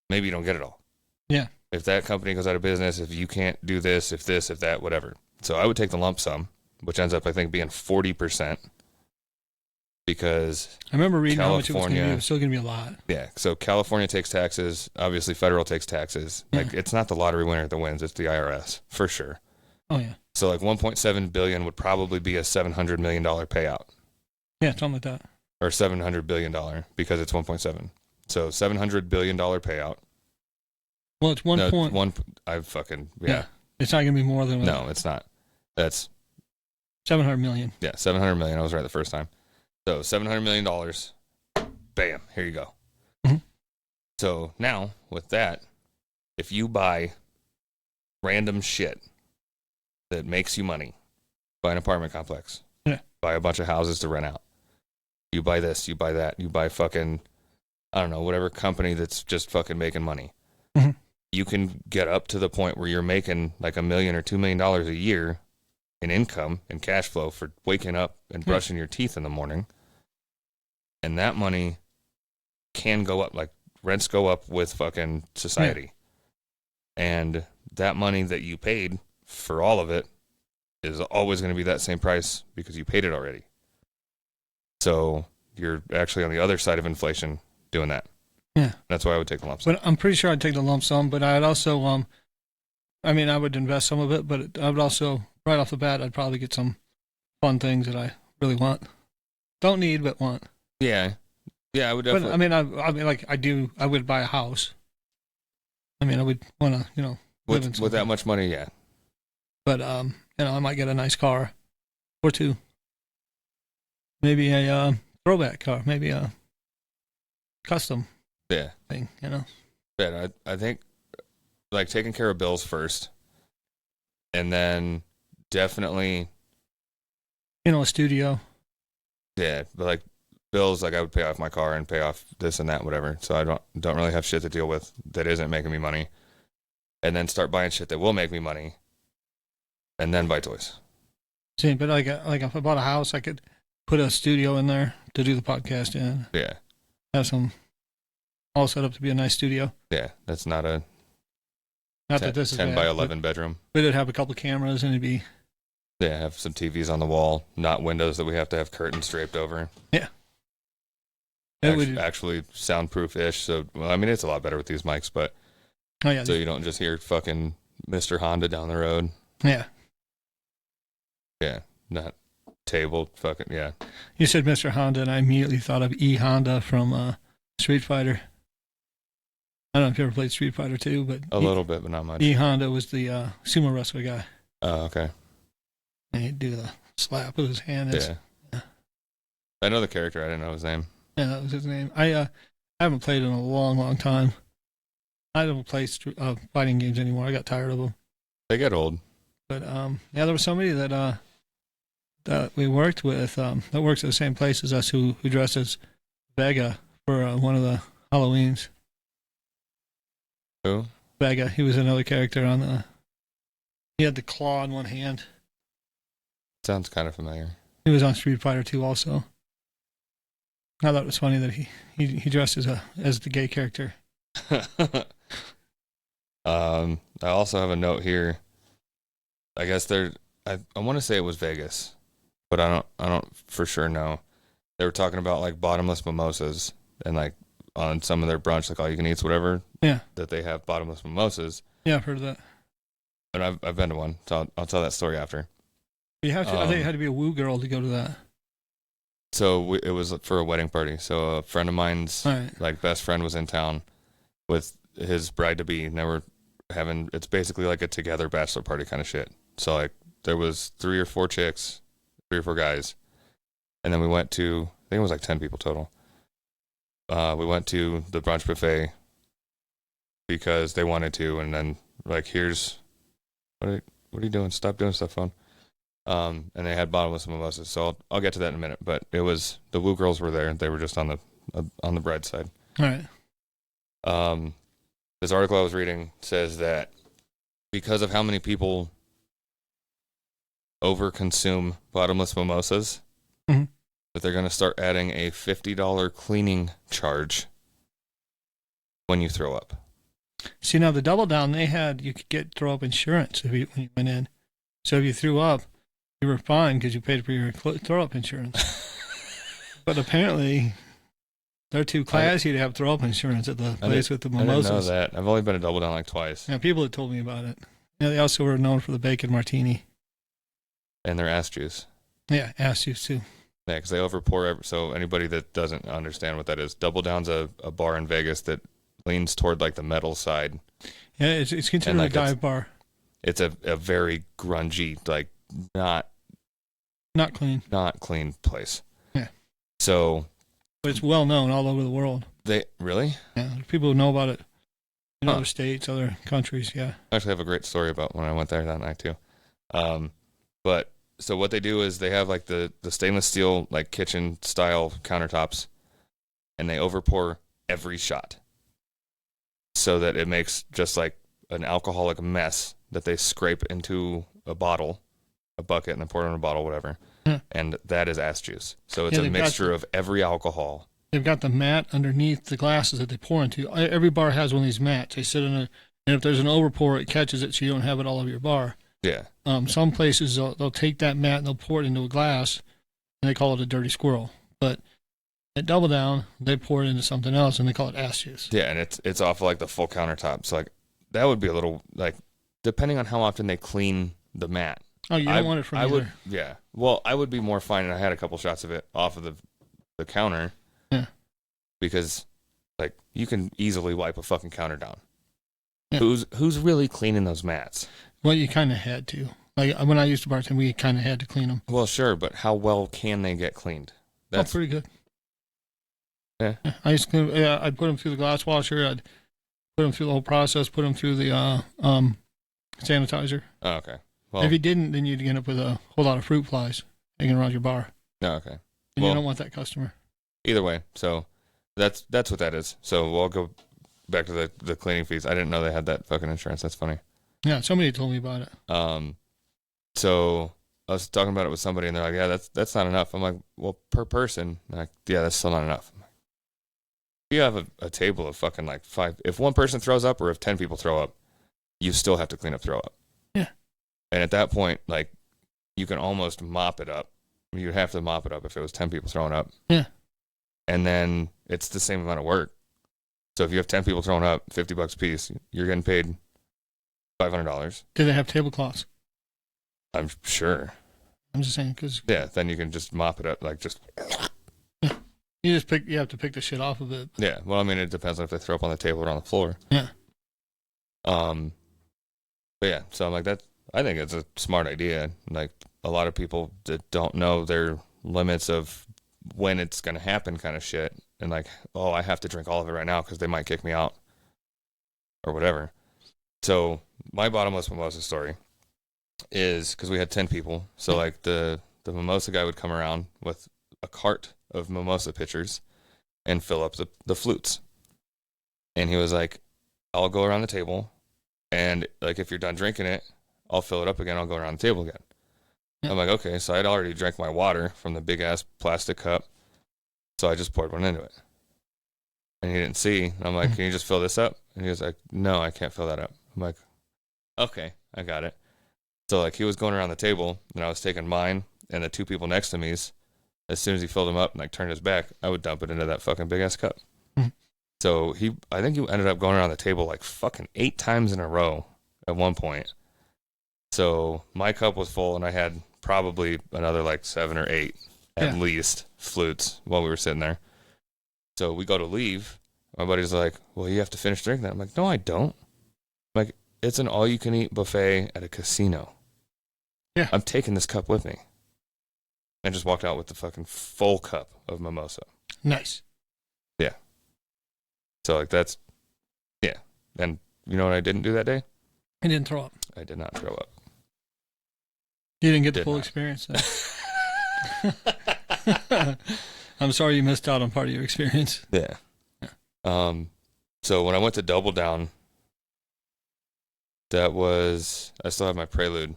maybe you don't get it all. Yeah. If that company goes out of business, if you can't do this, if that, whatever. So I would take the lump sum, which ends up, I think, being 40%. Because I remember reading how much it was going to be. It was still going to be a lot. Yeah. So California takes taxes. Obviously, federal takes taxes. Yeah. Like, it's not the lottery winner that wins. It's the IRS, for sure. Oh, yeah. So like 1.7 billion would probably be a $700 million payout. Yeah, something like that. Or $700 billion because it's 1.7. So $700 billion payout. Well, it's one point. Yeah. It's not going to be more than. No, it's not. That's 700 million. Yeah, 700 million. I was right the first time. So $700 million. Bam. Here you go. Mm-hmm. So now with that, if you buy random shit that makes you money, buy an apartment complex, buy a bunch of houses to rent out. You buy this, you buy that, you buy fucking, I don't know, whatever company that's just fucking making money. Mm-hmm. You can get up to the point where you're making like $1 million or $2 million a year in income and cash flow for waking up and brushing your teeth in the morning. And that money can go up, like rents go up with fucking society. Yeah. And that money that you paid for all of it is always going to be that same price because you paid it already. So you're actually on the other side of inflation doing that. Yeah. That's why I would take the lump sum. But I'm pretty sure I'd take the lump sum, but I'd also, I mean, I would invest some of it, but I would also, right off the bat, I'd probably get some fun things that I really want. Don't need, but want. Yeah. Yeah, I would definitely. But, I mean, like, I would buy a house. I mean, I would want to, live in something. With that much money, yeah. But, I might get a nice car or two. Maybe a throwback car, maybe a custom thing, Yeah, I think, like, taking care of bills first, and then definitely, a studio. Yeah, but like bills, like I would pay off my car and pay off this and that, whatever. So I don't really have shit to deal with that isn't making me money, and then start buying shit that will make me money, and then buy toys. See, but like if I bought a house, I could put a studio in there to do the podcast in. Yeah. Have some all set up to be a nice studio. Yeah, that's not a not 10, that this is 10 bad, by 11 bedroom. But it'd have a couple cameras and it'd be. Yeah, have some TVs on the wall, not windows that we have to have curtains draped over. Yeah. Actually soundproof-ish. So, well, I mean, it's a lot better with these mics, but so you don't just hear fucking Mr. Honda down the road. Yeah. Yeah, not table fucking, yeah. You said Mr. Honda, and I immediately thought of E. Honda from Street Fighter. I don't know if you ever played Street Fighter 2, but... A little bit, but not much. E. Honda was the sumo wrestler guy. Oh, okay. And he'd do the slap with his hand. Yeah. I know the character. I didn't know his name. Yeah, that was his name. I haven't played in a long, long time. I don't play fighting games anymore. I got tired of them. They get old. But yeah, there was somebody that we worked with that works at the same place as us who dressed as Vega for one of the Halloweens. Who? Vega. He was another character on the. He had the claw in one hand. Sounds kind of familiar. He was on Street Fighter 2 also. I thought it was funny that he dressed as the gay character. I also have a note here. I guess I want to say it was Vegas, but I don't for sure know. They were talking about like bottomless mimosas and like on some of their brunch, like all you can eats, whatever. Yeah. That they have bottomless mimosas. Yeah, I've heard of that. And I've been to one, so I'll tell that story after. You have to. I think it had to be a woo girl to go to that. So it was for a wedding party. So a friend of mine's like best friend was in town with his bride to be, and they were having. It's basically like a together bachelor party kind of shit. So like there was 3 or 4 chicks, 3 or 4 guys, and then we went to. I think it was like 10 people total. We went to the brunch buffet because they wanted to, and then like here's what are you doing? Stop doing stuff, phone. And they had bottomless mimosas, so I'll get to that in a minute. But it was the woo girls were there; they were just on the bride side. All right. This article I was reading says that because of how many people overconsume bottomless mimosas, that they're going to start adding a $50 cleaning charge when you throw up. See, now the Double Down they had, you could get throw up insurance when you went in. So if you threw up, you were fine because you paid for your throw up insurance. But apparently, they're too classy to have throw up insurance at the place with the mimosas. I didn't know that. I've only been to Double Down like twice. Yeah, people had told me about it. Yeah, they also were known for the bacon martini. And their ass juice. Yeah, ass juice too. Yeah, because they overpour. So anybody that doesn't understand what that is, Double Down's a bar in Vegas that leans toward like the metal side. Yeah, it's considered like a dive bar. It's a very grungy, like not clean place. Yeah. So. But it's well known all over the world. They really? Yeah, people who know about it in other states, other countries. Yeah. I actually have a great story about when I went there that night too. But so what they do is they have like the stainless steel like kitchen style countertops, and they overpour every shot, so that it makes just like an alcoholic mess that they scrape into a bucket, and then pour it in a bottle, whatever. And that is ass juice. So it's a mixture of every alcohol. They've got the mat underneath the glasses that they pour into. Every bar has one of these mats. They sit in and if there's an overpour, it catches it so you don't have it all over your bar. Yeah. Some places they'll take that mat and they'll pour it into a glass, and they call it a dirty squirrel. But at Double Down, they pour it into something else, and they call it ass juice. Yeah, and it's off of like the full countertop. So like that would be a little like depending on how often they clean the mat. Oh, you don't want it from either. Would, yeah. Well, I would be more fine, and I had a couple shots of it off of the counter. Yeah. Because, like, you can easily wipe a fucking counter down. Yeah. Who's really cleaning those mats? Well, you kind of had to. Like, when I used to bartend, we kind of had to clean them. Well, sure, but how well can they get cleaned? That's pretty good. Yeah. I used to clean, I'd put them through the glass washer. I'd put them through the whole process, put them through the sanitizer. Oh, okay. Well, if you didn't, then you'd end up with a whole lot of fruit flies hanging around your bar. Oh, okay. And you don't want that customer. Either way, so that's what that is. So we'll go back to the cleaning fees. I didn't know they had that fucking insurance. That's funny. Yeah, somebody told me about it. So I was talking about it with somebody, and they're like, "Yeah, that's not enough." I'm like, "Well, per person." They're like, "Yeah, that's still not enough." I'm like, if you have a table of fucking like 5, if one person throws up or if 10 people throw up, you still have to clean up throw up. Yeah. And at that point, like, you can almost mop it up. You'd have to mop it up if it was 10 people throwing up. Yeah. And then it's the same amount of work. So if you have 10 people throwing up, $50 a piece, you're getting paid $500. Do they have tablecloths? I'm sure. I'm just saying because yeah, then you can just mop it up, like just. You have to pick the shit off of it. Yeah, well, I mean, it depends on if they throw up on the table or on the floor. Yeah. But yeah, so I'm like that. I think it's a smart idea. Like a lot of people that don't know their limits of when it's gonna happen, kind of shit, and like, oh, I have to drink all of it right now because they might kick me out. or whatever. So my bottomless mimosa story is because we had 10 people. So like the mimosa guy would come around with a cart of mimosa pitchers and fill up the flutes. And he was like, I'll go around the table, and like if you're done drinking it, I'll fill it up again. I'll go around the table again. Yeah. I'm like, okay. So I'd already drank my water from the big ass plastic cup. So I just poured one into it. And he didn't see. And I'm like, can you just fill this up? And he was like, no, I can't fill that up. I'm like, okay, I got it. So like he was going around the table, and I was taking mine and the 2 people next to me's. As soon as he filled them up and like turned his back, I would dump it into that fucking big ass cup. So I think he ended up going around the table like fucking 8 times in a row at one point. So my cup was full, and I had probably another like 7 or 8 at least flutes while we were sitting there. So we go to leave. My buddy's like, well, you have to finish drinking that. I'm like, no, I don't. I'm like, it's an all-you-can-eat buffet at a casino. Yeah. I'm taking this cup with me. And just walked out with the fucking full cup of mimosa. Nice. Yeah. So, like, that's, yeah. And you know what I didn't do that day? I didn't throw up. I did not throw up. You didn't get the full experience then. I'm sorry you missed out on part of your experience. Yeah. So when I went to Double Down, I still have my Prelude.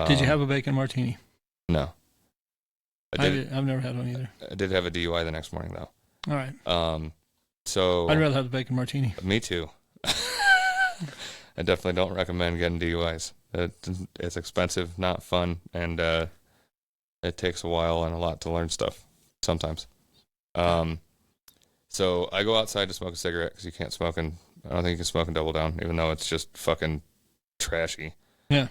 Did you have a bacon martini? No. I've never had one either. I did have a DUI the next morning, though. All right. So I'd rather have the bacon martini. Me too. I definitely don't recommend getting DUIs. It's expensive, not fun, and it takes a while and a lot to learn stuff sometimes. So I go outside to smoke a cigarette because you can't smoke I don't think you can smoke in Double Down, even though it's just fucking trashy. Yeah.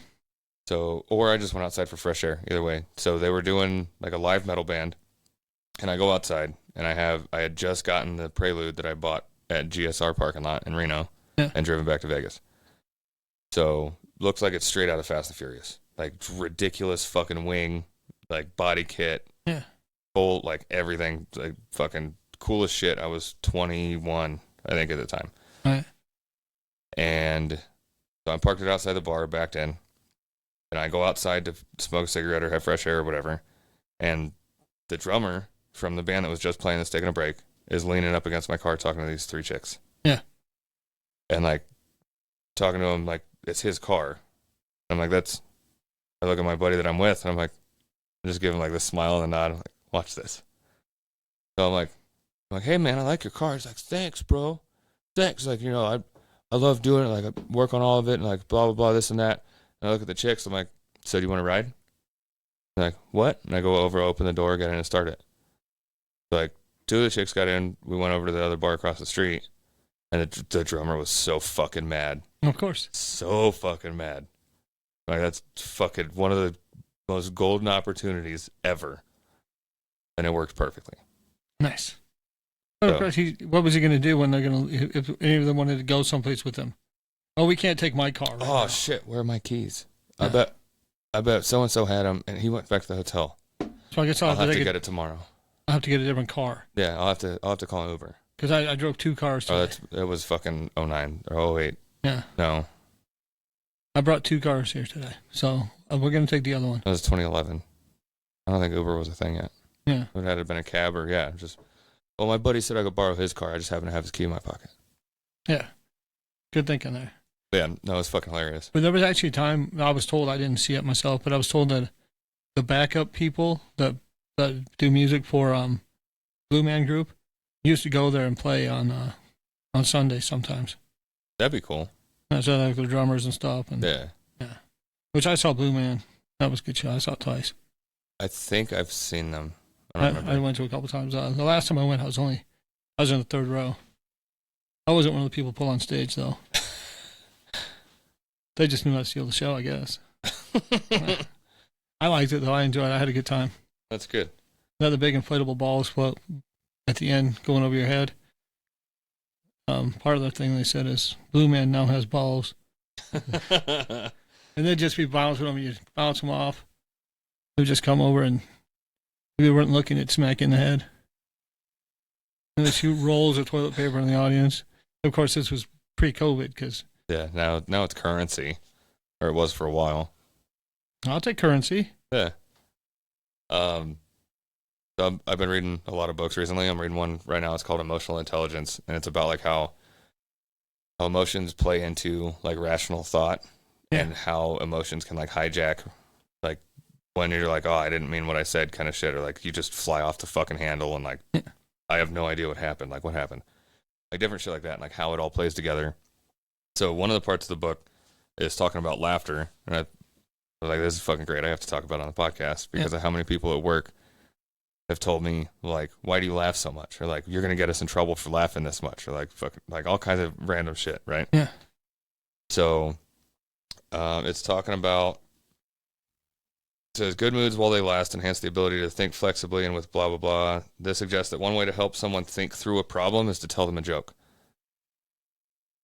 So, or I just went outside for fresh air, either way. So they were doing like a live metal band, and I go outside, and I had just gotten the Prelude that I bought at GSR parking lot in Reno and driven back to Vegas. So looks like it's straight out of Fast and Furious, like ridiculous fucking wing, like body kit, full, like everything, like fucking cool as shit. I was 21, I think, at the time. Right. And so I parked it outside the bar, backed in, and I go outside to smoke a cigarette or have fresh air or whatever. And the drummer from the band that was just playing that's taking a break is leaning up against my car talking to these 3 chicks. Yeah. And like talking to him like it's his car. I'm like, I look at my buddy that I'm with, and I'm like, I just give him like this smile and a nod. I'm like, watch this. So I'm like, hey man, I like your car. He's like, thanks, bro. Thanks. Like, you know, I love doing it. Like, I work on all of it, and like blah blah blah, this and that. And I look at the chicks. I'm like, so do you want to ride? They're like, what? And I go over, open the door, get in, and start it. So like 2 of the chicks got in. We went over to the other bar across the street, and the drummer was so fucking mad. Of course. So fucking mad. Like, that's fucking one of the most golden opportunities ever. And it worked perfectly. Nice. So, what was he going to do when if any of them wanted to go someplace with him? Oh, we can't take my car. Right now. Shit, where are my keys? Yeah. I bet so-and-so had them, and he went back to the hotel. So I guess I'll have to get it tomorrow. I'll have to get a different car. Yeah, I'll have to call an Uber. Because I drove 2 cars today. It was fucking 09 or 08. Yeah. No. I brought 2 cars here today, so we're going to take the other one. That was 2011. I don't think Uber was a thing yet. Yeah. It would have been a cab or, well, my buddy said I could borrow his car. I just happen to have his key in my pocket. Yeah. Good thinking there. Yeah, no, it's fucking hilarious. But there was actually a time, I was told, I didn't see it myself, but I was told that the backup people that do music for Blue Man Group used to go there and play on Sundays sometimes. That'd be cool. So like the drummers and stuff. And, yeah. Which I saw Blue Man. That was a good show. I saw it twice. I think I've seen them. I went to a couple times. The last time I went, I was in the 3rd row. I wasn't one of the people pull on stage, though. They just knew how to steal the show, I guess. I liked it, though. I enjoyed it. I had a good time. That's good. The big inflatable balls float at the end going over your head. Part of the thing they said is Blue Man now has balls. And they'd just be bouncing them. You bounce them off. They'd just come over, and if you weren't looking, it'd smack you in the head. And they shoot rolls of toilet paper in the audience. Of course, this was pre-COVID because Yeah, now it's currency, or it was for a while. I'll take currency. Yeah. So I've been reading a lot of books recently. I'm reading one right now. It's called Emotional Intelligence, and it's about like how emotions play into like rational thought, and how emotions can like hijack, like when you're like, oh, I didn't mean what I said, kind of shit, or like you just fly off the fucking handle and like I have no idea what happened. Like what happened? Like different shit like that, and like how it all plays together. So one of the parts of the book is talking about laughter, and I was like, this is fucking great. I have to talk about it on the podcast because of how many people at work have told me like, why do you laugh so much? Or like, you're gonna get us in trouble for laughing this much, or like fucking like all kinds of random shit, right? Yeah. So it's talking about, it says good moods while they last enhance the ability to think flexibly and with blah blah blah. This suggests that one way to help someone think through a problem is to tell them a joke.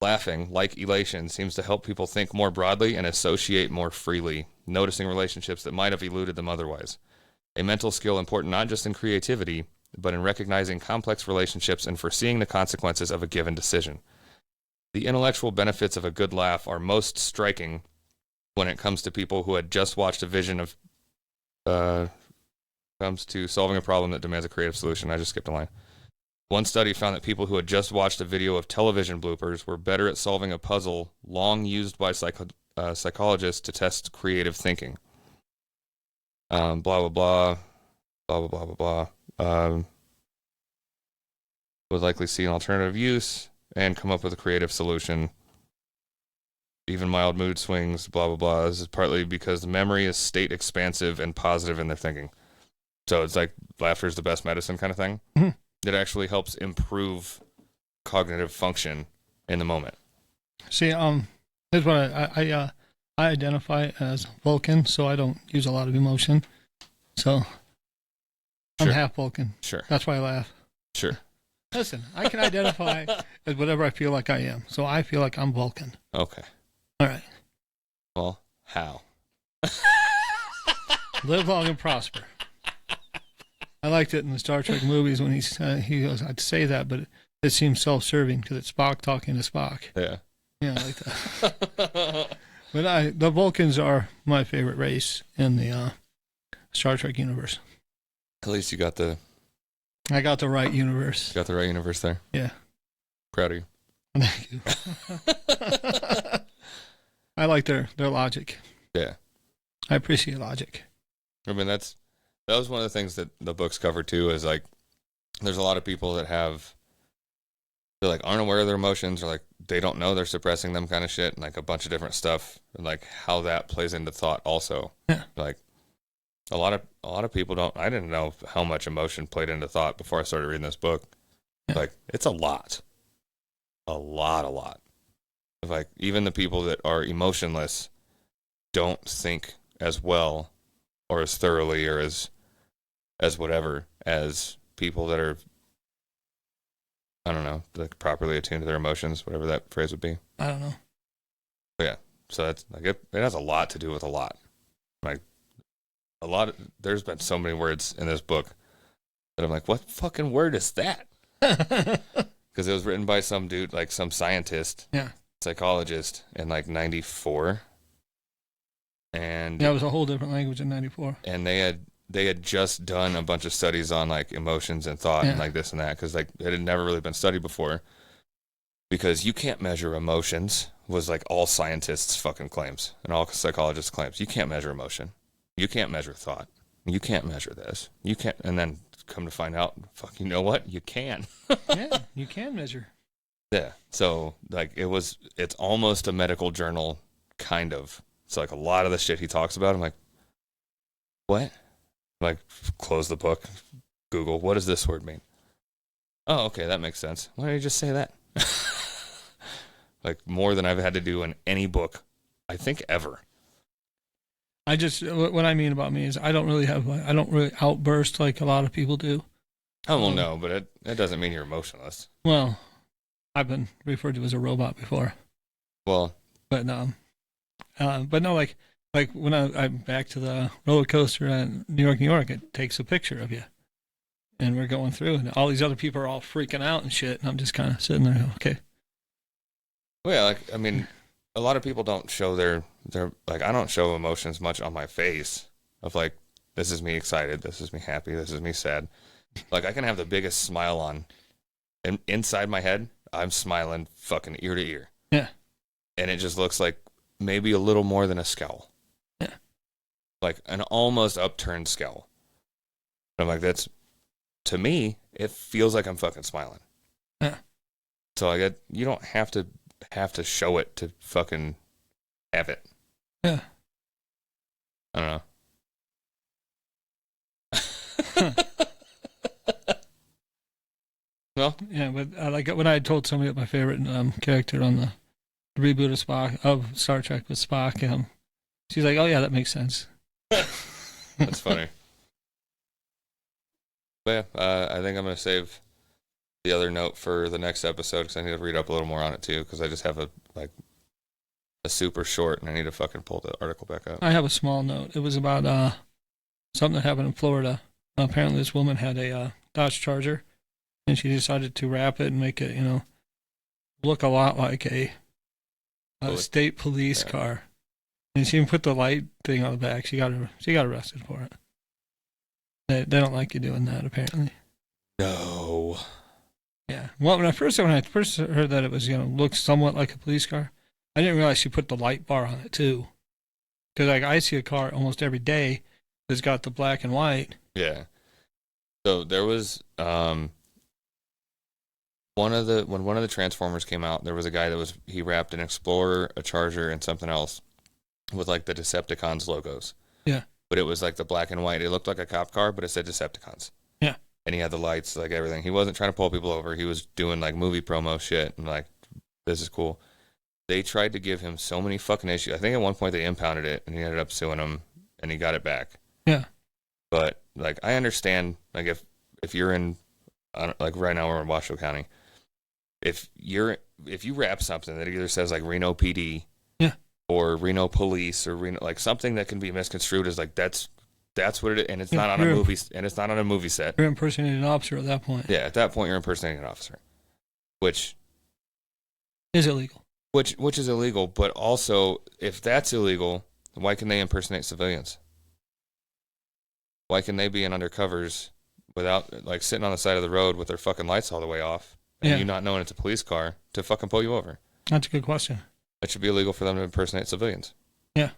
Laughing, like elation, seems to help people think more broadly and associate more freely, noticing relationships that might have eluded them otherwise. A mental skill important not just in creativity, but in recognizing complex relationships and foreseeing the consequences of a given decision. The intellectual benefits of a good laugh are most striking when it comes to people who had just watched a vision of comes to solving a problem that demands a creative solution. I just skipped a line. One study found that people who had just watched a video of television bloopers were better at solving a puzzle long used by psychologists to test creative thinking. Blah, blah, blah, blah, blah, blah, blah, blah. Would likely see an alternative use and come up with a creative solution. Even mild mood swings, blah, blah, blah. This is partly because the memory is state expansive and positive in their thinking. So it's like laughter is the best medicine kind of thing. Mm-hmm. It actually helps improve cognitive function in the moment. See, here's what I identify as Vulcan, so I don't use a lot of emotion. So I'm half Vulcan. Sure. That's why I laugh. Sure. Listen, I can identify as whatever I feel like I am. So I feel like I'm Vulcan. Okay. All right. Well, how? Live long and prosper. I liked it in the Star Trek movies when he goes, I'd say that, but it seems self-serving because it's Spock talking to Spock. Yeah. Yeah, I like that. But the Vulcans are my favorite race in the Star Trek universe. At least I got the right universe. got the right universe there. Yeah. Proud of you. Thank you. I like their logic. Yeah. I appreciate logic. I mean, that was one of the things that the books cover too, is like, there's a lot of people that they're like aren't aware of their emotions, or like they don't know they're suppressing them kind of shit, and like a bunch of different stuff, and like how that plays into thought also. Yeah. Like a lot of people I didn't know how much emotion played into thought before I started reading this book. Yeah. Like it's a lot. Like even the people that are emotionless don't think as well or as thoroughly or as whatever as people that are, I don't know, like properly attuned to their emotions, whatever that phrase would be. I don't know. But yeah, so that's like it has a lot to do with a lot. Like there's been so many words in this book that I'm like, what fucking word is that? Because it was written by some dude, like some scientist, psychologist in like 94. And yeah, it was a whole different language in 94. And they had just done a bunch of studies on like emotions and thought and like this and that, because like it had never really been studied before. Because you can't measure emotions was like all scientists' fucking claims and all psychologists' claims. You can't measure emotion. You can't measure thought. You can't measure this. You can't. And then come to find out, fuck, you know what? You can. Yeah, you can measure. Yeah. So like it's almost a medical journal kind of. So like a lot of the shit he talks about, I'm like, what? Like, close the book, Google, what does this word mean? Oh, okay, that makes sense. Why don't you just say that? Like, more than I've had to do in any book, I think, ever. What I mean about me is I don't really outburst like a lot of people do. Oh, well, no, but it doesn't mean you're emotionless. Well, I've been referred to as a robot before. Well. But no, like when I'm back to the roller coaster in New York, it takes a picture of you. And we're going through, and all these other people are all freaking out and shit. And I'm just kind of sitting there, okay. Well, yeah, like I mean, a lot of people don't show their like I don't show emotions much on my face of like this is me excited, this is me happy, this is me sad. Like I can have the biggest smile on, and inside my head, I'm smiling fucking ear to ear, Yeah. and it just looks like maybe a little more than a scowl, Yeah. like an almost upturned scowl. And I'm like, that's to me, it feels like I'm fucking smiling. Yeah. So I get you don't have to show it to fucking have it. Yeah. I don't know. No, Yeah, but I like it when I told somebody that my favorite character on the reboot of Star Trek was Spock. She's like, "Oh yeah, that makes sense." that's funny. But yeah, I think I'm gonna save the other note for the next episode because I need to read up a little more on it too. Because I just have a super short, and I need to fucking pull the article back up. I have a small note. It was about something that happened in Florida. Apparently, this woman had a Dodge Charger, and she decided to wrap it and make it, look a lot like a state police car. And she even put the light thing on the back. She got arrested for it. They don't like you doing that, apparently. No. Yeah. Well, when I first heard that it was, looked somewhat like a police car, I didn't realize she put the light bar on it too. Because like I see a car almost every day that's got the black and white. Yeah. So there was when one of the Transformers came out, there was a guy he wrapped an Explorer, a Charger, and something else with like the Decepticons logos. Yeah. But it was like the black and white. It looked like a cop car, but it said Decepticons. Yeah. And he had the lights, like everything. He wasn't trying to pull people over. He was doing like movie promo shit and like, this is cool. They tried to give him so many fucking issues. I think at one point they impounded it and he ended up suing them and he got it back. Yeah. But like, I understand, like if you're in, like right now we're in Washoe County. If you wrap something that either says like Reno PD, yeah, or Reno Police or Reno, like something that can be misconstrued as like that's what it is, and it's not on a movie, and it's not on a movie set. You're impersonating an officer at that point. Yeah, at that point you're impersonating an officer, which is illegal. Which is illegal, but also if that's illegal, why can they impersonate civilians? Why can they be in undercovers without like sitting on the side of the road with their fucking lights all the way off? And you not knowing it's a police car to fucking pull you over? That's a good question. It should be illegal for them to impersonate civilians. Yeah.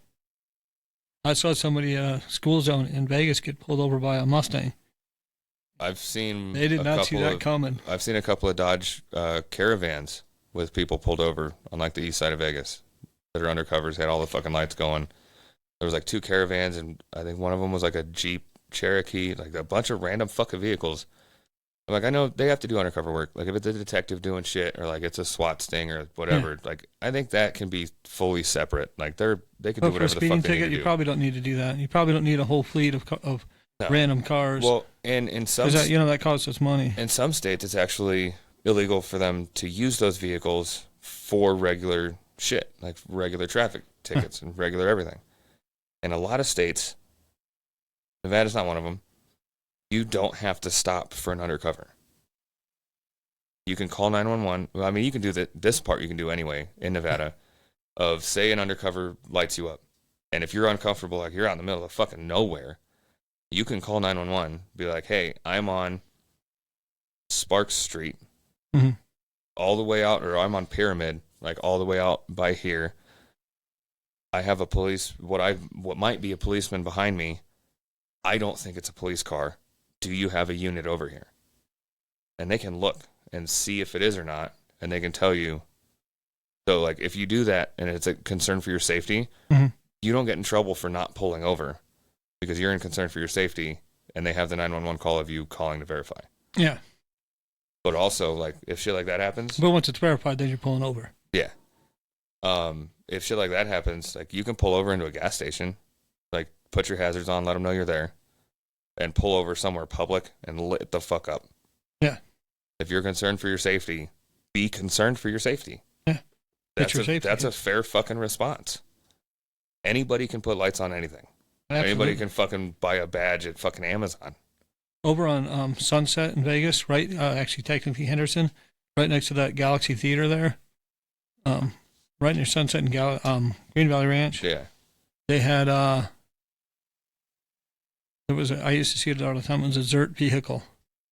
I saw somebody school zone in Vegas get pulled over by a Mustang. I've seen they did not see that coming. I've seen a couple of Dodge Caravans with people pulled over on like the east side of Vegas that are undercovers, had all the fucking lights going. There was like 2 Caravans, and I think one of them was like a Jeep Cherokee, like a bunch of random fucking vehicles. Like, I know they have to do undercover work. Like, if it's a detective doing shit, or like it's a SWAT sting or whatever, like I think that can be fully separate. Like, they can do whatever the fuck they need to do. For a speeding ticket, you probably don't need to do that. You probably don't need a whole fleet of random cars. Well, and in some that costs us money. In some states, it's actually illegal for them to use those vehicles for regular shit, like regular traffic tickets and regular everything. In a lot of states, Nevada's not one of them. You don't have to stop for an undercover. You can call 911. Well, I mean, you can do this part you can do anyway in Nevada of say an undercover lights you up. And if you're uncomfortable, like you're out in the middle of fucking nowhere, you can call 911, be like, hey, I'm on Sparks Street, all the way out, or I'm on Pyramid, like all the way out by here. I have what might be a policeman behind me. I don't think it's a police car. Do you have a unit over here? And they can look and see if it is or not, and they can tell you. So, like, if you do that and it's a concern for your safety, you don't get in trouble for not pulling over because you're in concern for your safety, and they have the 911 call of you calling to verify. Yeah. But also, like, if shit like that happens... But once it's verified, then you're pulling over. Yeah. If shit like that happens, like, you can pull over into a gas station, like, put your hazards on, let them know you're there, and pull over somewhere public and lit the fuck up. Yeah. If you're concerned for your safety, be concerned for your safety. Yeah. That's a fair fucking response. Anybody can put lights on anything. Absolutely. Anybody can fucking buy a badge at fucking Amazon. Over on Sunset in Vegas, right? Actually, technically Henderson, right next to that Galaxy Theater there. right near Sunset and Green Valley Ranch. Yeah. They had I used to see it all the time. It was a Zert vehicle,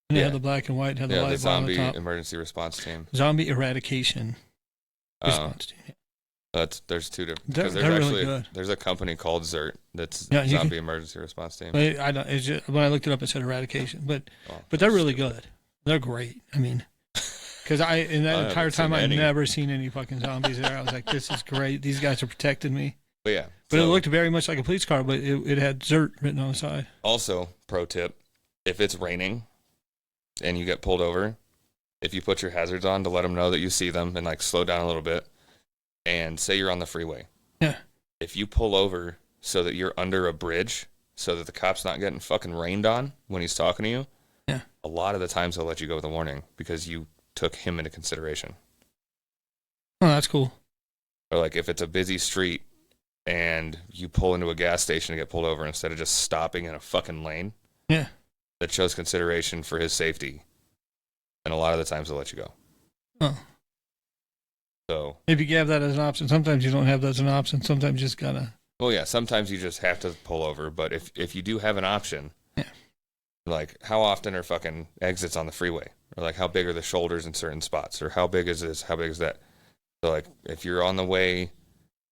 and they had the black and white, had the light the bar on zombie the top. emergency response team. Zombie eradication response team. Yeah. There's two different. They're There's really good. There's a company called Zert that's Yeah, zombie emergency response team. But I don't. It's just, when I looked it up, it said eradication. But they're really good. They're great. I mean, because in that entire time I'd never seen any fucking zombies there. I was like, this is great. These guys are protecting me. But yeah. But it looked very much like a police car, but it had Zert written on the side. Also, pro tip: if it's raining and you get pulled over, if you put your hazards on to let them know that you see them and like slow down a little bit, and say you're on the freeway. Yeah. If you pull over so that you're under a bridge, so that the cop's not getting fucking rained on when he's talking to you, yeah, a lot of the times he'll let you go with a warning because you took him into consideration. Oh, that's cool. Or like if it's a busy street and you pull into a gas station to get pulled over instead of just stopping in a fucking lane. Yeah. That shows consideration for his safety. And a lot of the times they'll let you go. Oh. So if you have that as an option, sometimes you don't have that as an option. Sometimes you just gotta. Well, yeah, sometimes you just have to pull over. But if you do have an option, yeah. Like how often are fucking exits on the freeway? Or like how big are the shoulders in certain spots? Or how big is this? How big is that? So like if you're on the way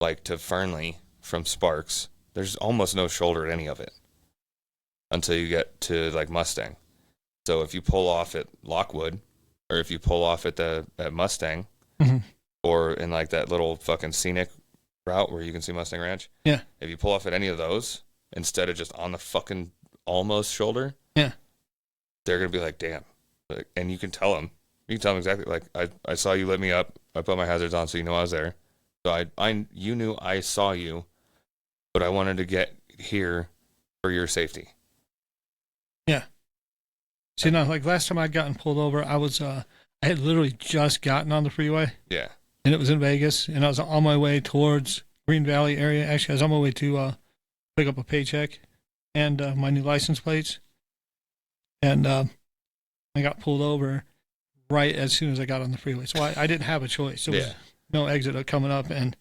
like to Fernley from Sparks, there's almost no shoulder at any of it until you get to like Mustang. So if you pull off at Lockwood, or if you pull off at Mustang, mm-hmm. or in like that little fucking scenic route where you can see Mustang Ranch, yeah. If you pull off at any of those instead of just on the fucking almost shoulder, yeah, they're gonna be like, damn, and you can tell them. You can tell them exactly like I saw you lit me up. I put my hazards on so you know I was there. So you knew I saw you, but I wanted to get here for your safety. Yeah. See, now, like last time I'd gotten pulled over, I had literally just gotten on the freeway. Yeah. And it was in Vegas, and I was on my way towards Green Valley area. Actually, I was on my way to pick up a paycheck and my new license plates. And I got pulled over right as soon as I got on the freeway. So I didn't have a choice. There was no exit coming up. And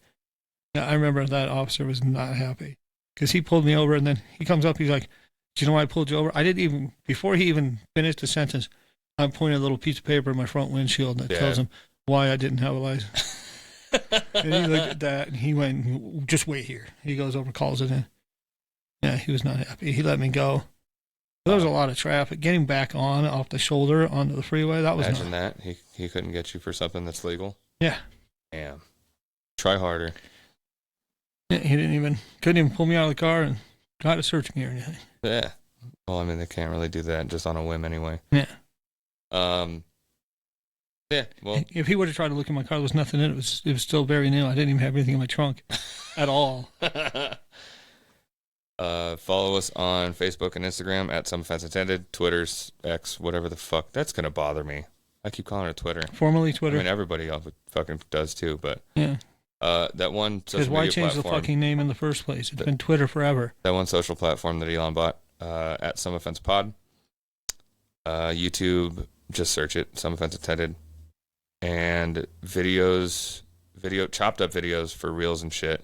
I remember that officer was not happy because he pulled me over, and then he comes up, he's like, do you know why I pulled you over? Before he even finished the sentence, I'm pointing a little piece of paper in my front windshield that tells him why I didn't have a license. And he looked at that, and he went, just wait here. He goes over, calls it in. Yeah, he was not happy. He let me go. There was a lot of traffic. Getting back off the shoulder onto the freeway, that was Imagine that. He couldn't get you for something that's legal? Yeah. Damn. Try harder. Yeah, he couldn't even pull me out of the car and try to search me or anything. Yeah. Well, I mean, they can't really do that just on a whim anyway. Yeah. Yeah, well. If he would have tried to look in my car, there was nothing in it. It was still very new. I didn't even have anything in my trunk at all. Follow us on Facebook and Instagram at Some Offense Intended, Twitter's X, whatever the fuck. That's going to bother me. I keep calling it Twitter. Formerly Twitter. I mean, everybody else fucking does too, but. Yeah. That one social media Because why change platform, the fucking name in the first place? It's been Twitter forever. That one social platform that Elon bought, at Some Offense Pod. YouTube, just search it, Some Offense Intended. And chopped up videos for reels and shit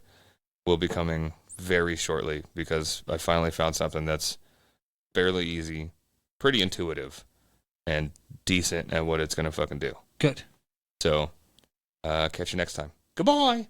will be coming very shortly because I finally found something that's fairly easy, pretty intuitive, and decent at what it's going to fucking do. Good. So, catch you next time. Goodbye.